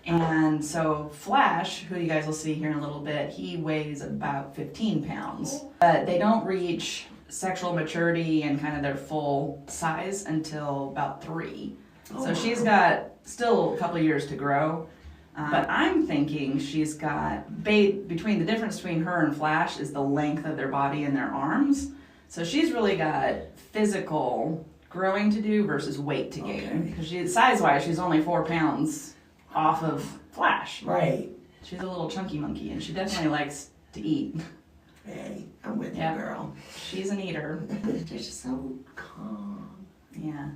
And so Flash, who you guys will see here in a little bit, he weighs about 15 pounds. But they don't reach sexual maturity and kind of their full size until about 3. So she's got still a couple of years to grow. But I'm thinking she's got, between the difference between her and Flash is the length of their body and their arms. So she's really got physical growing to do versus weight to gain. Because size-wise, she's only 4 pounds off of Flash. Right. She's a little chunky monkey, and she definitely likes to eat. Hey, I'm with you, girl. She's an eater. She's just so calm. Yeah,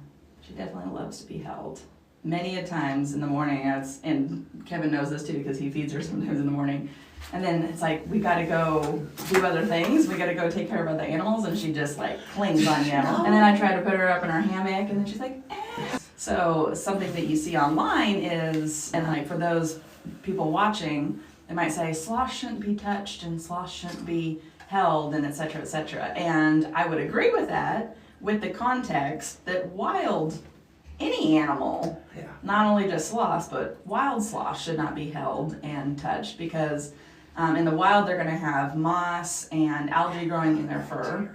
she definitely loves to be held. Many a times in the morning, and Kevin knows this too because he feeds her sometimes in the morning, and then it's like, we gotta go do other things, we gotta go take care of other animals, and she just like clings on you. And then I try to put her up in her hammock, and then she's like, eh. So something that you see online is, and like for those people watching, they might say sloths shouldn't be touched and sloths shouldn't be held, and et cetera, et cetera. And I would agree with that, with the context that any animal, not only just sloths, but wild sloths should not be held and touched, because in the wild they're going to have moss and algae growing in their fur,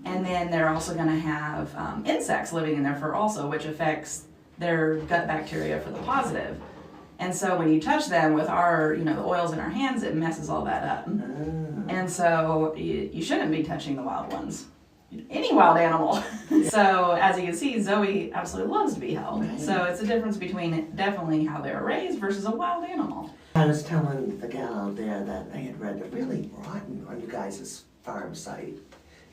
And then they're also going to have insects living in their fur also, which affects their gut bacteria for the positive. And so when you touch them with our, the oils in our hands, it messes all that up. And so you shouldn't be touching the wild ones. Any wild animal. So as you can see, Zoe absolutely loves to be held. Right. So it's a difference between definitely how they're raised versus a wild animal. I was telling the gal out there that I had read a really rotten on you guys' farm site,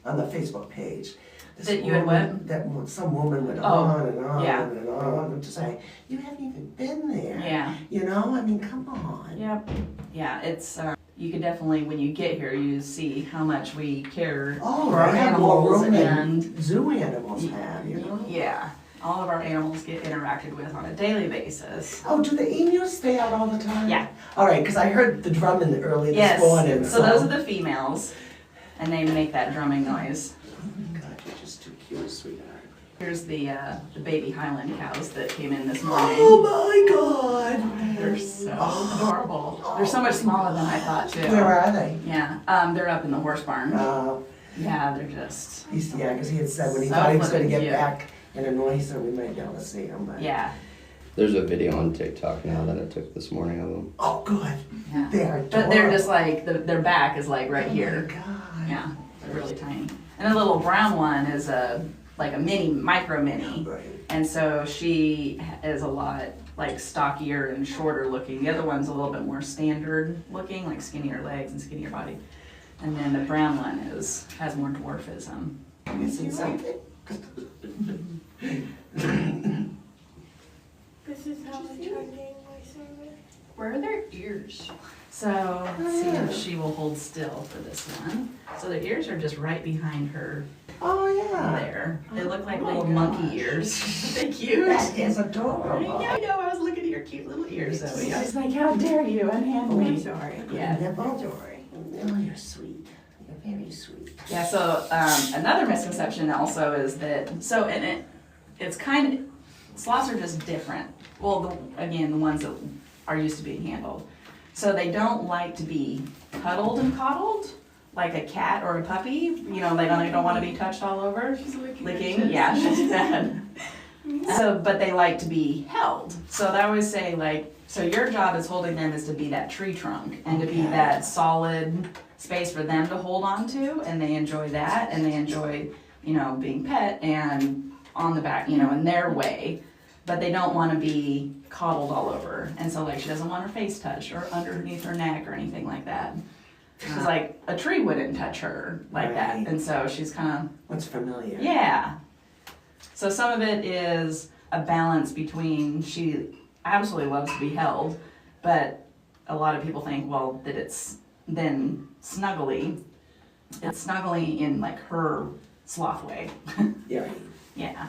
on the Facebook page. This That you had what? That some woman went Oh, on and on yeah. and on to say, you haven't even been there. Yeah. I mean, come on. Yep. Yeah, it's, you can definitely, when you get here, you see how much we care Oh, for our they have more animals room than and zoo animals have, yeah, all of our animals get interacted with on a daily basis. Oh, do the emus stay out all the time? Yeah. All right, because I heard the drumming early Yes. this morning. So those are the females, and they make that drumming noise. Oh my God, you're just too cute, sweetheart. Here's the baby Highland cows that came in this morning. Oh my God. They're so adorable. They're so much smaller than I thought too. Where are they? Yeah, they're up in the horse barn. Yeah, they're just. Yeah, because he had said when he So thought he was going to flippin' get cute. back in a noise, so we might be able to see him. But Yeah, There's a video on TikTok now that I took this morning of them. oh, good. yeah. They're But they're adorable. just like their back is like right here. Oh my God. Yeah, they're really tiny. And the little brown one is like a micro mini. Right. And so she is a lot like stockier and shorter looking. The other one's a little bit more standard looking, like skinnier legs and skinnier body. And then the brown one has more dwarfism. You see something? This is how I try getting my service. Where are their ears? So let's see if she will hold still for this one. So the ears are just right behind her Oh, yeah. there. They look like Oh my little gosh. monkey ears. They're cute. That is adorable. Yeah, I know. I was looking at your cute little ears, Zoe. I was like, how dare you unhandle I'm me? sorry. Yeah. Nipple? Sorry. Oh, you're sweet. You're very sweet. Yeah, so another misconception also is that, it's kind of, sloths are just different. Well, the ones that are used to being handled. So they don't like to be cuddled and coddled, like a cat or a puppy. They don't want to be touched all over. She's Licking, yeah, she's bad. So, but they like to be held. So I always say so your job is holding them is to be that tree trunk and to be Okay. that solid space for them to hold on to, and they enjoy that, and they enjoy, being pet and on the back, in their way, but they don't want to be coddled all over. And so she doesn't want her face touched or underneath her neck or anything like that. She's like, a tree wouldn't touch her like that. Right. And so she's kind of, What's familiar? yeah. So some of it is a balance between she absolutely loves to be held, but a lot of people think, well, that it's then snuggly. It's snuggly in her sloth way. Yeah. Yeah.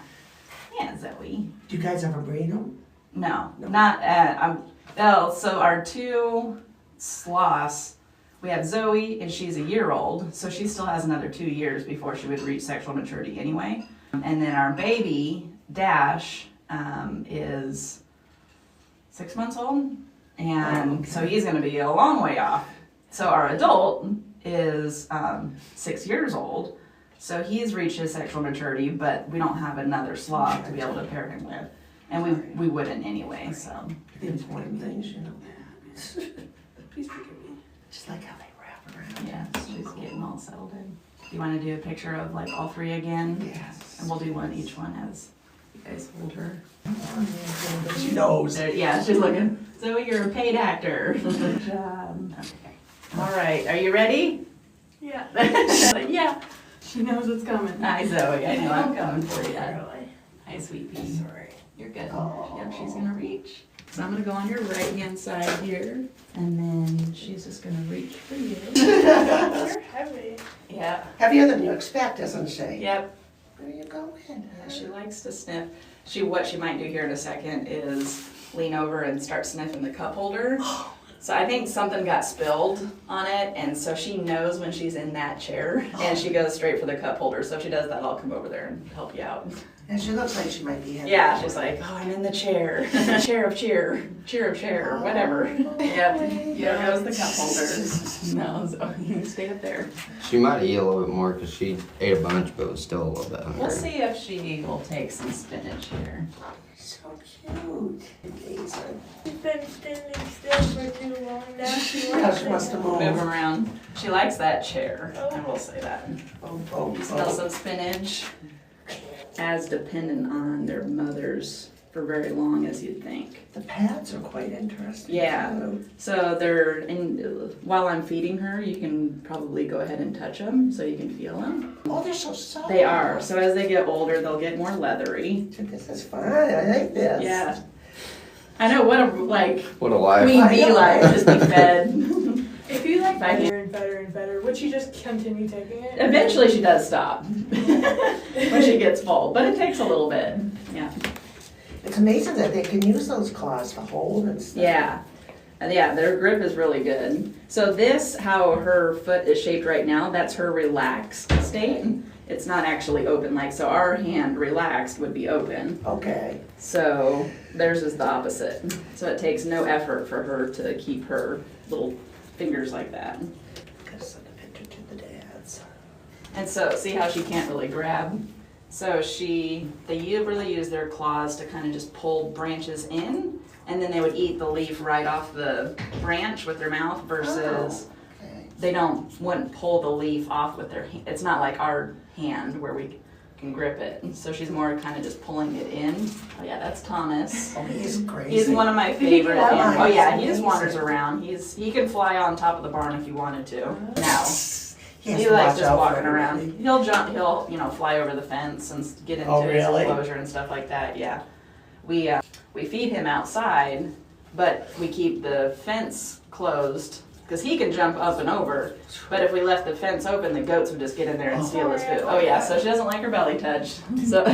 Yeah, Zoe. Do you guys ever breed them? No, No. not so our two sloths, we have Zoe and she's a year old, so she still has another 2 years before she would reach sexual maturity anyway. And then our baby, Dash, is 6 months old, and so he's gonna be a long way off. So our adult is 6 years old, so he's reached his sexual maturity, but we don't have another sloth to be able to pair him with. And we wouldn't anyway, so. The important things, Please forgive me. Just like how they wrap around. Yeah, she's getting all settled in. Do you want to do a picture of all three again? Yes. And we'll do one each one as you guys hold her. She knows. Yeah, she's looking. Zoe, you're a paid actor. Good job. Okay. All right, are you ready? Yeah. Yeah. She knows what's coming. Hi, Zoe. I know I'm coming for you. Really? Hi, sweet pea. Sorry. You're good. Oh. Yep, she's gonna reach. So I'm gonna go on your right hand side here, and then she's just gonna reach for you. You're heavy. Yeah. Heavier than you expect, isn't she? Yep. There you go, kid. Yeah, she likes to sniff. What she might do here in a second is lean over and start sniffing the cup holder. So I think something got spilled on it, and so she knows when she's in that chair, and she goes straight for the cup holder. So if she does that, I'll come over there and help you out. And she looks like she might be having. Yeah, she's like, oh, I'm in the chair. Chair of cheer, or whatever. Yep, there goes the cup holders. No, so you can stay up there. She might eat a little bit more because she ate a bunch, but was still a little bit hungry. We'll see if she will take some spinach here. So cute. Amazing. She's been standing still for too long now. She Yeah, wants she to wants to Move move. around. She likes that chair, I will say that. Oh, Smell some spinach. As dependent on their mothers for very long as you'd think. The pads are quite interesting. Yeah. too. So they're in, while I'm feeding her, you can probably go ahead and touch them so you can feel them. Oh, they're so soft. They are. So as they get older, they'll get more leathery. This is fun. I like this. Yeah. I know, what a, like, What a life. queen bee I know. life, just be fed. If you like Bye. better and better and better, would she just continue taking it? Eventually she does stop when she gets full, but it takes a little bit. Yeah. It's amazing that they can use those claws to hold and stuff. Yeah. Yeah, their grip is really good. So this, how her foot is shaped right now, that's her relaxed state. It's not actually open, like, so our hand relaxed would be open. Okay. So theirs is the opposite. So it takes no effort for her to keep her little fingers like that. Gotta send a picture to the dads. And so, see how she can't really grab? So they really use their claws to kind of just pull branches in, and then they would eat the leaf right off the branch with their mouth versus Okay. they wouldn't pull the leaf off with their hand. It's not like our hand where we can grip it. So she's more kind of just pulling it in. Oh yeah, that's Thomas. Oh, he's crazy. He's one of my favorite Yeah, animals. Oh yeah, he he's just wanders amazing. around. He could fly on top of the barn if he wanted to. Now. He has He to likes watch just out walking for around. everybody. He'll jump, he'll fly over the fence and get into Oh, his really? enclosure and stuff like that, yeah. We feed him outside, but we keep the fence closed, because he can jump up and over, but if we left the fence open, the goats would just get in there and steal his food. Oh yeah, so she doesn't like her belly touched. So,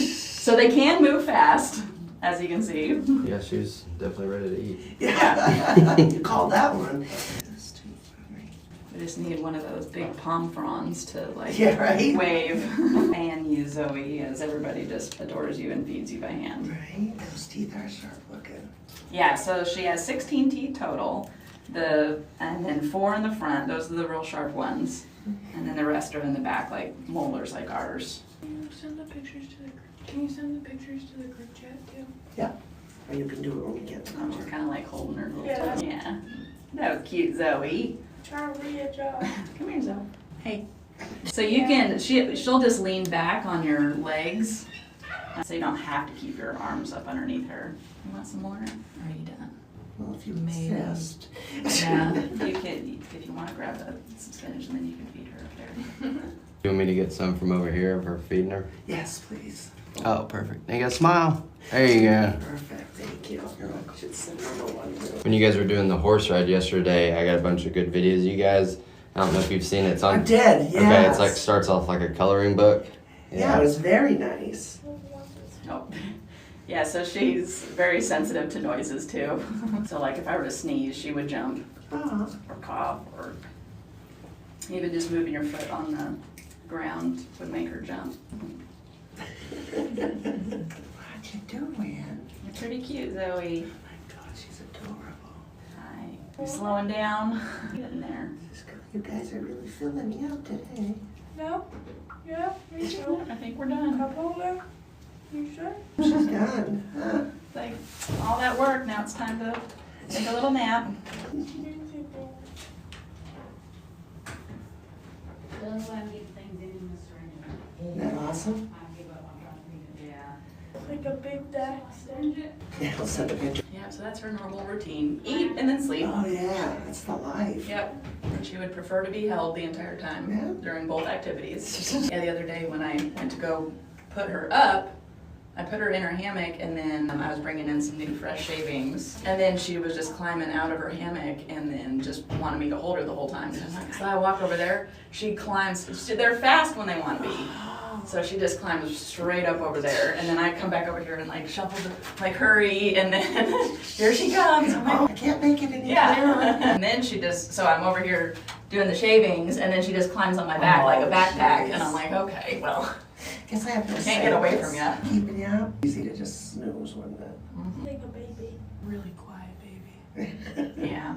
so they can move fast, as you can see. Yeah, she's definitely ready to eat. Yeah. You called that one. That's too funny. We just need one of those big palm fronds to like Yeah, right? wave. And you, Zoe, as everybody just adores you and feeds you by hand. Right? Those teeth are sharp looking. Yeah, so she has 16 teeth total. And then 4 in the front, those are the real sharp ones. And then the rest are in the back, like molars like ours. Can you send the pictures to the group chat too? Or you can do it when you get to I'm just kind of like holding her little Yeah. tongue. Yeah. That was cute, Zoe. Charlie, a job. Come here, Zoe. Hey. So you can, she'll just lean back on your legs. So you don't have to keep your arms up underneath her. You want some more? Or are you done? Well, if you Maybe. insist. Yeah, you can, if you want to grab some spinach and then you can feed her up there. You want me to get some from over here of her feeding her? Yes, please. Oh, perfect. Now you got a smile. There you go. Perfect, thank you. I should send her the one too. When you guys were doing the horse ride yesterday, I got a bunch of good videos of you guys. I don't know if you've seen it. It's I on. did, yes. Okay, it's like starts off like a coloring book. Yeah, it was very nice. Oh. Yeah, so she's very sensitive to noises too. So like if I were to sneeze, she would jump Oh, or cough, or even just moving your foot on the ground would make her jump. what you doing? You're pretty cute, Zoe. Oh my God, she's adorable. Hi. You slowing down? Getting there. You guys are really filling me up today. No? Yeah? Me too. I think we're done. Cup holder? You sure? She's done. Huh? Like all that work, now it's time to take a little nap. Isn't that awesome? Like a big Dax. Yeah, I'll send a picture. Yeah, so that's her normal routine. Eat and then sleep. Oh yeah, that's the life. Yep, and she would prefer to be held the entire time Yeah. during both activities. Yeah, the other day when I went to go put her up, I put her in her hammock and then I was bringing in some new fresh shavings. And then she was just climbing out of her hammock and then just wanted me to hold her the whole time. So I walk over there, she climbs, they're fast when they want to be. So she just climbs straight up over there, and then I come back over here and like shuffle, like hurry, and then here she comes. I'm like, Oh, I can't make it any yeah. clearer. And then she just, so I'm over here doing the shavings, and then she just climbs on my back like a backpack, and I'm like, okay, well, Guess I have to Can't say get away this. from ya. Keeping you up. Easy to just snooze, wouldn't it? Like a baby. Really quiet baby. Yeah.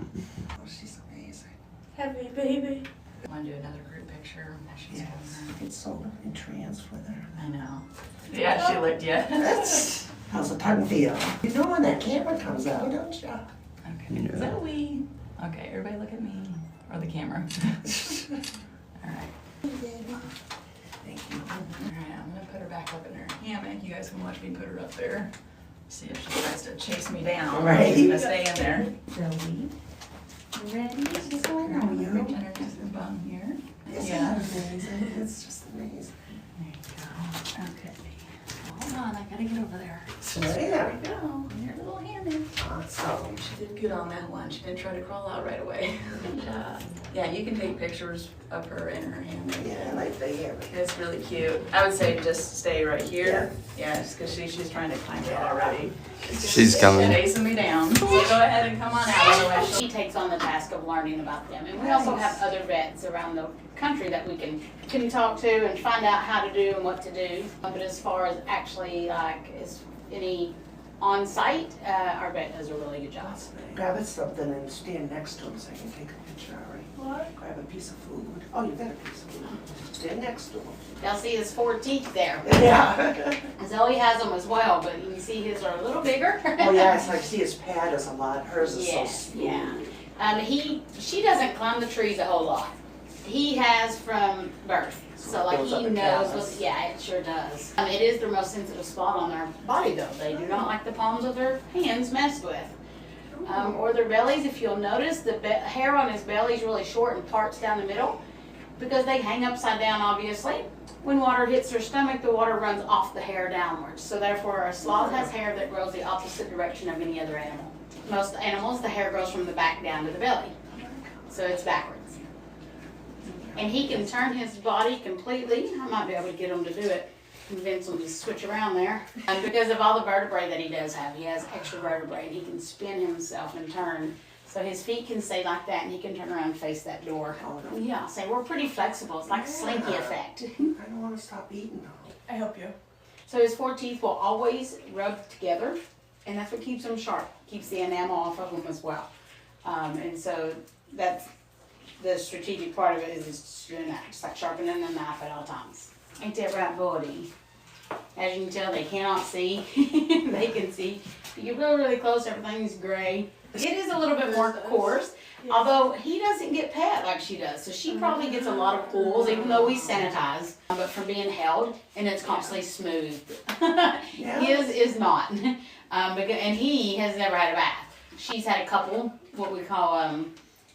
Oh, she's amazing. Heavy baby. Want to do another group picture? She's Yes. It's so entranced with her. I know. Yeah, she licked you. That's, how's the tongue feel? You know when that camera comes out, don't you? Okay. You know. Zoe. Okay, everybody look at me. Or the camera. All right. Thank you. All right, I'm gonna put her back up in her hammock. You guys can watch me put her up there. See if she tries to chase me down. Right. She's gonna stay in there. Zoe, ready? She's going I'm on you. reaching her to the bum here. Isn't Yeah. that amazing? It's just amazing. There you go. Okay. Hold on, I gotta get over there. There we go. In your little hammock. Awesome. She did good on that one. She didn't try to crawl out right away. Good job. Yeah, you can take pictures of her in her hammock. Yeah, I like the hammock. It's really cute. I would say just stay right here. Yeah, just because she's trying to climb out already. She's coming. Chasing me down. So go ahead and come on out. Otherwise she'll- She takes on the task of learning about them. And we also have other vets around the country that we can talk to and find out how to do and what to do. But as far as actually is any on-site, our vet does a really good job. Grab it something and stand next to him so I can take a picture, all right? What? Grab a piece of food. Oh, you got a piece of food. Stand next to him. Y'all see his 4 teeth there. Yeah. Zoe has them as well, but you can see his are a little bigger. Oh, yeah, it's like, see, his pad is a lot. Hers is so Yes, smooth. yeah. She doesn't climb the trees a whole lot. He has from birth. So like Goes up he and knows down. what, yeah, it sure does. It is their most sensitive spot on their body though. They do not like the palms of their hands messed with. Or their bellies. If you'll notice, the hair on his belly is really short and parts down the middle because they hang upside down, obviously. When water hits their stomach, the water runs off the hair downwards. So therefore, a sloth has hair that grows the opposite direction of any other animal. Most animals, the hair grows from the back down to the belly. So it's backwards. And he can turn his body completely. I might be able to get him to do it. Convince him to switch around there. And because of all the vertebrae that he does have, he has extra vertebrae and he can spin himself and turn. So his feet can stay like that and he can turn around and face that door. Yeah, so we're pretty flexible. It's like a slinky effect. I don't want to stop eating though. I help you. So his 4 teeth will always rub together and that's what keeps them sharp. Keeps the enamel off of them as well. And so that's the strategic part of it is just doing that. Just like sharpening the knife at all times. Ain't that right, buddy? As you can tell, they cannot see. They can see. If you get really, really close, everything's gray. It is a little bit more coarse, although he doesn't get pet like she does. So she probably gets a lot of pulls, even though we sanitize, but from being held, and it's constantly smooth. His is not. And he has never had a bath. She's had a couple, what we call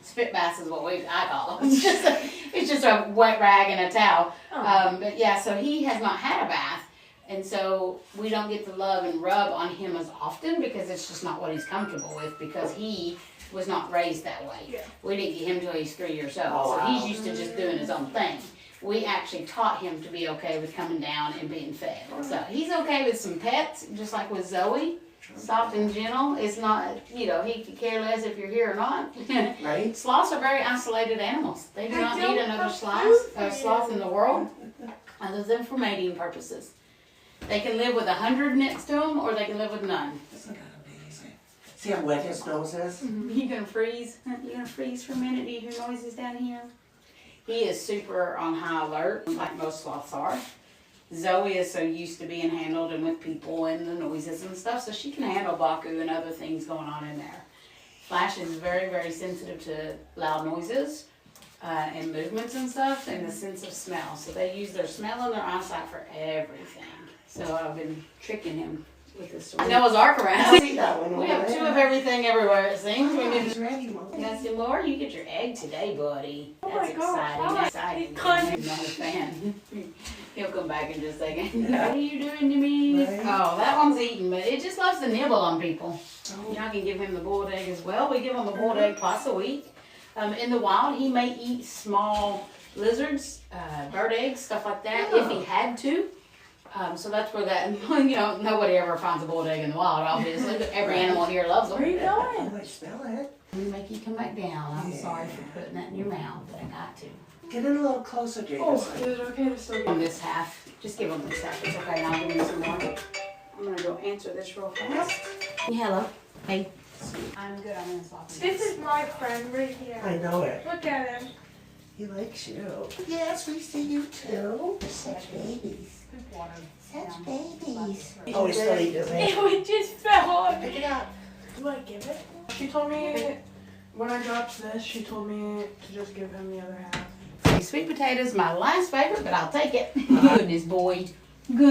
spit baths is what I call them. It's just a wet rag and a towel. But yeah, so he has not had a bath. And so we don't get the love and rub on him as often because it's just not what he's comfortable with because he was not raised that way. Yeah. We didn't get him till he's 3 years old. Oh, So wow. he's used to just doing his own thing. We actually taught him to be okay with coming down and being fed. So he's okay with some pets, just like with Zoe. Soft and gentle. It's not, he could care less if you're here or not. Right? Sloths are very isolated animals. They do not need another sloth in the world other than for mating purposes. They can live with 100 next to them or they can live with none. Isn't that amazing? See how wet his nose is? You gonna freeze? You gonna freeze for a minute? Do you hear noises down here? He is super on high alert, like most sloths are. Zoe is so used to being handled and with people and the noises and stuff, so she can handle Baku and other things going on in there. Flash is very, very sensitive to loud noises and movements and stuff and the sense of smell. So they use their smell and their eyesight for everything. So I've been tricking him with this. Noah's Ark I around. see that one We over have 2 there. of everything everywhere it seems. We need He's ready, Mom. I said, Laura, you get your egg today, buddy. Oh That's my gosh, exciting. hi. Exciting. He's climbing. I'm not a fan. He'll come back in just a second. What are you doing to me? Right. Oh, that one's eating, but it just loves to nibble on people. Y'all can give him the boiled egg as well. We give him the boiled egg twice a week. In the wild, he may eat small lizards, bird eggs, stuff like that, if he had to. So that's where that, nobody ever finds a boiled egg in the wild, obviously, but every animal here loves them. Where you Oh, going? I smell it. We make you come back down. I'm Yeah. sorry for putting that in your mouth, but I got to. Get in a little closer, Oh, Jacobs. is it okay to still On this half, just give them this half. It's okay, and I'll give you some more. I'm gonna go answer this real fast. Hello. Hey. I'm good. I'm gonna stop. This is my friend right here. I know it. Look at him. He likes you. Yes, we see you too. Such babies. Such babies. Oh, he's still eating his hand. It just fell on Pick me. it up. Do I give it? She told me when I dropped this, she told me to just give him the other half. Sweet potatoes, my last favorite, but I'll take it. Goodness, boy.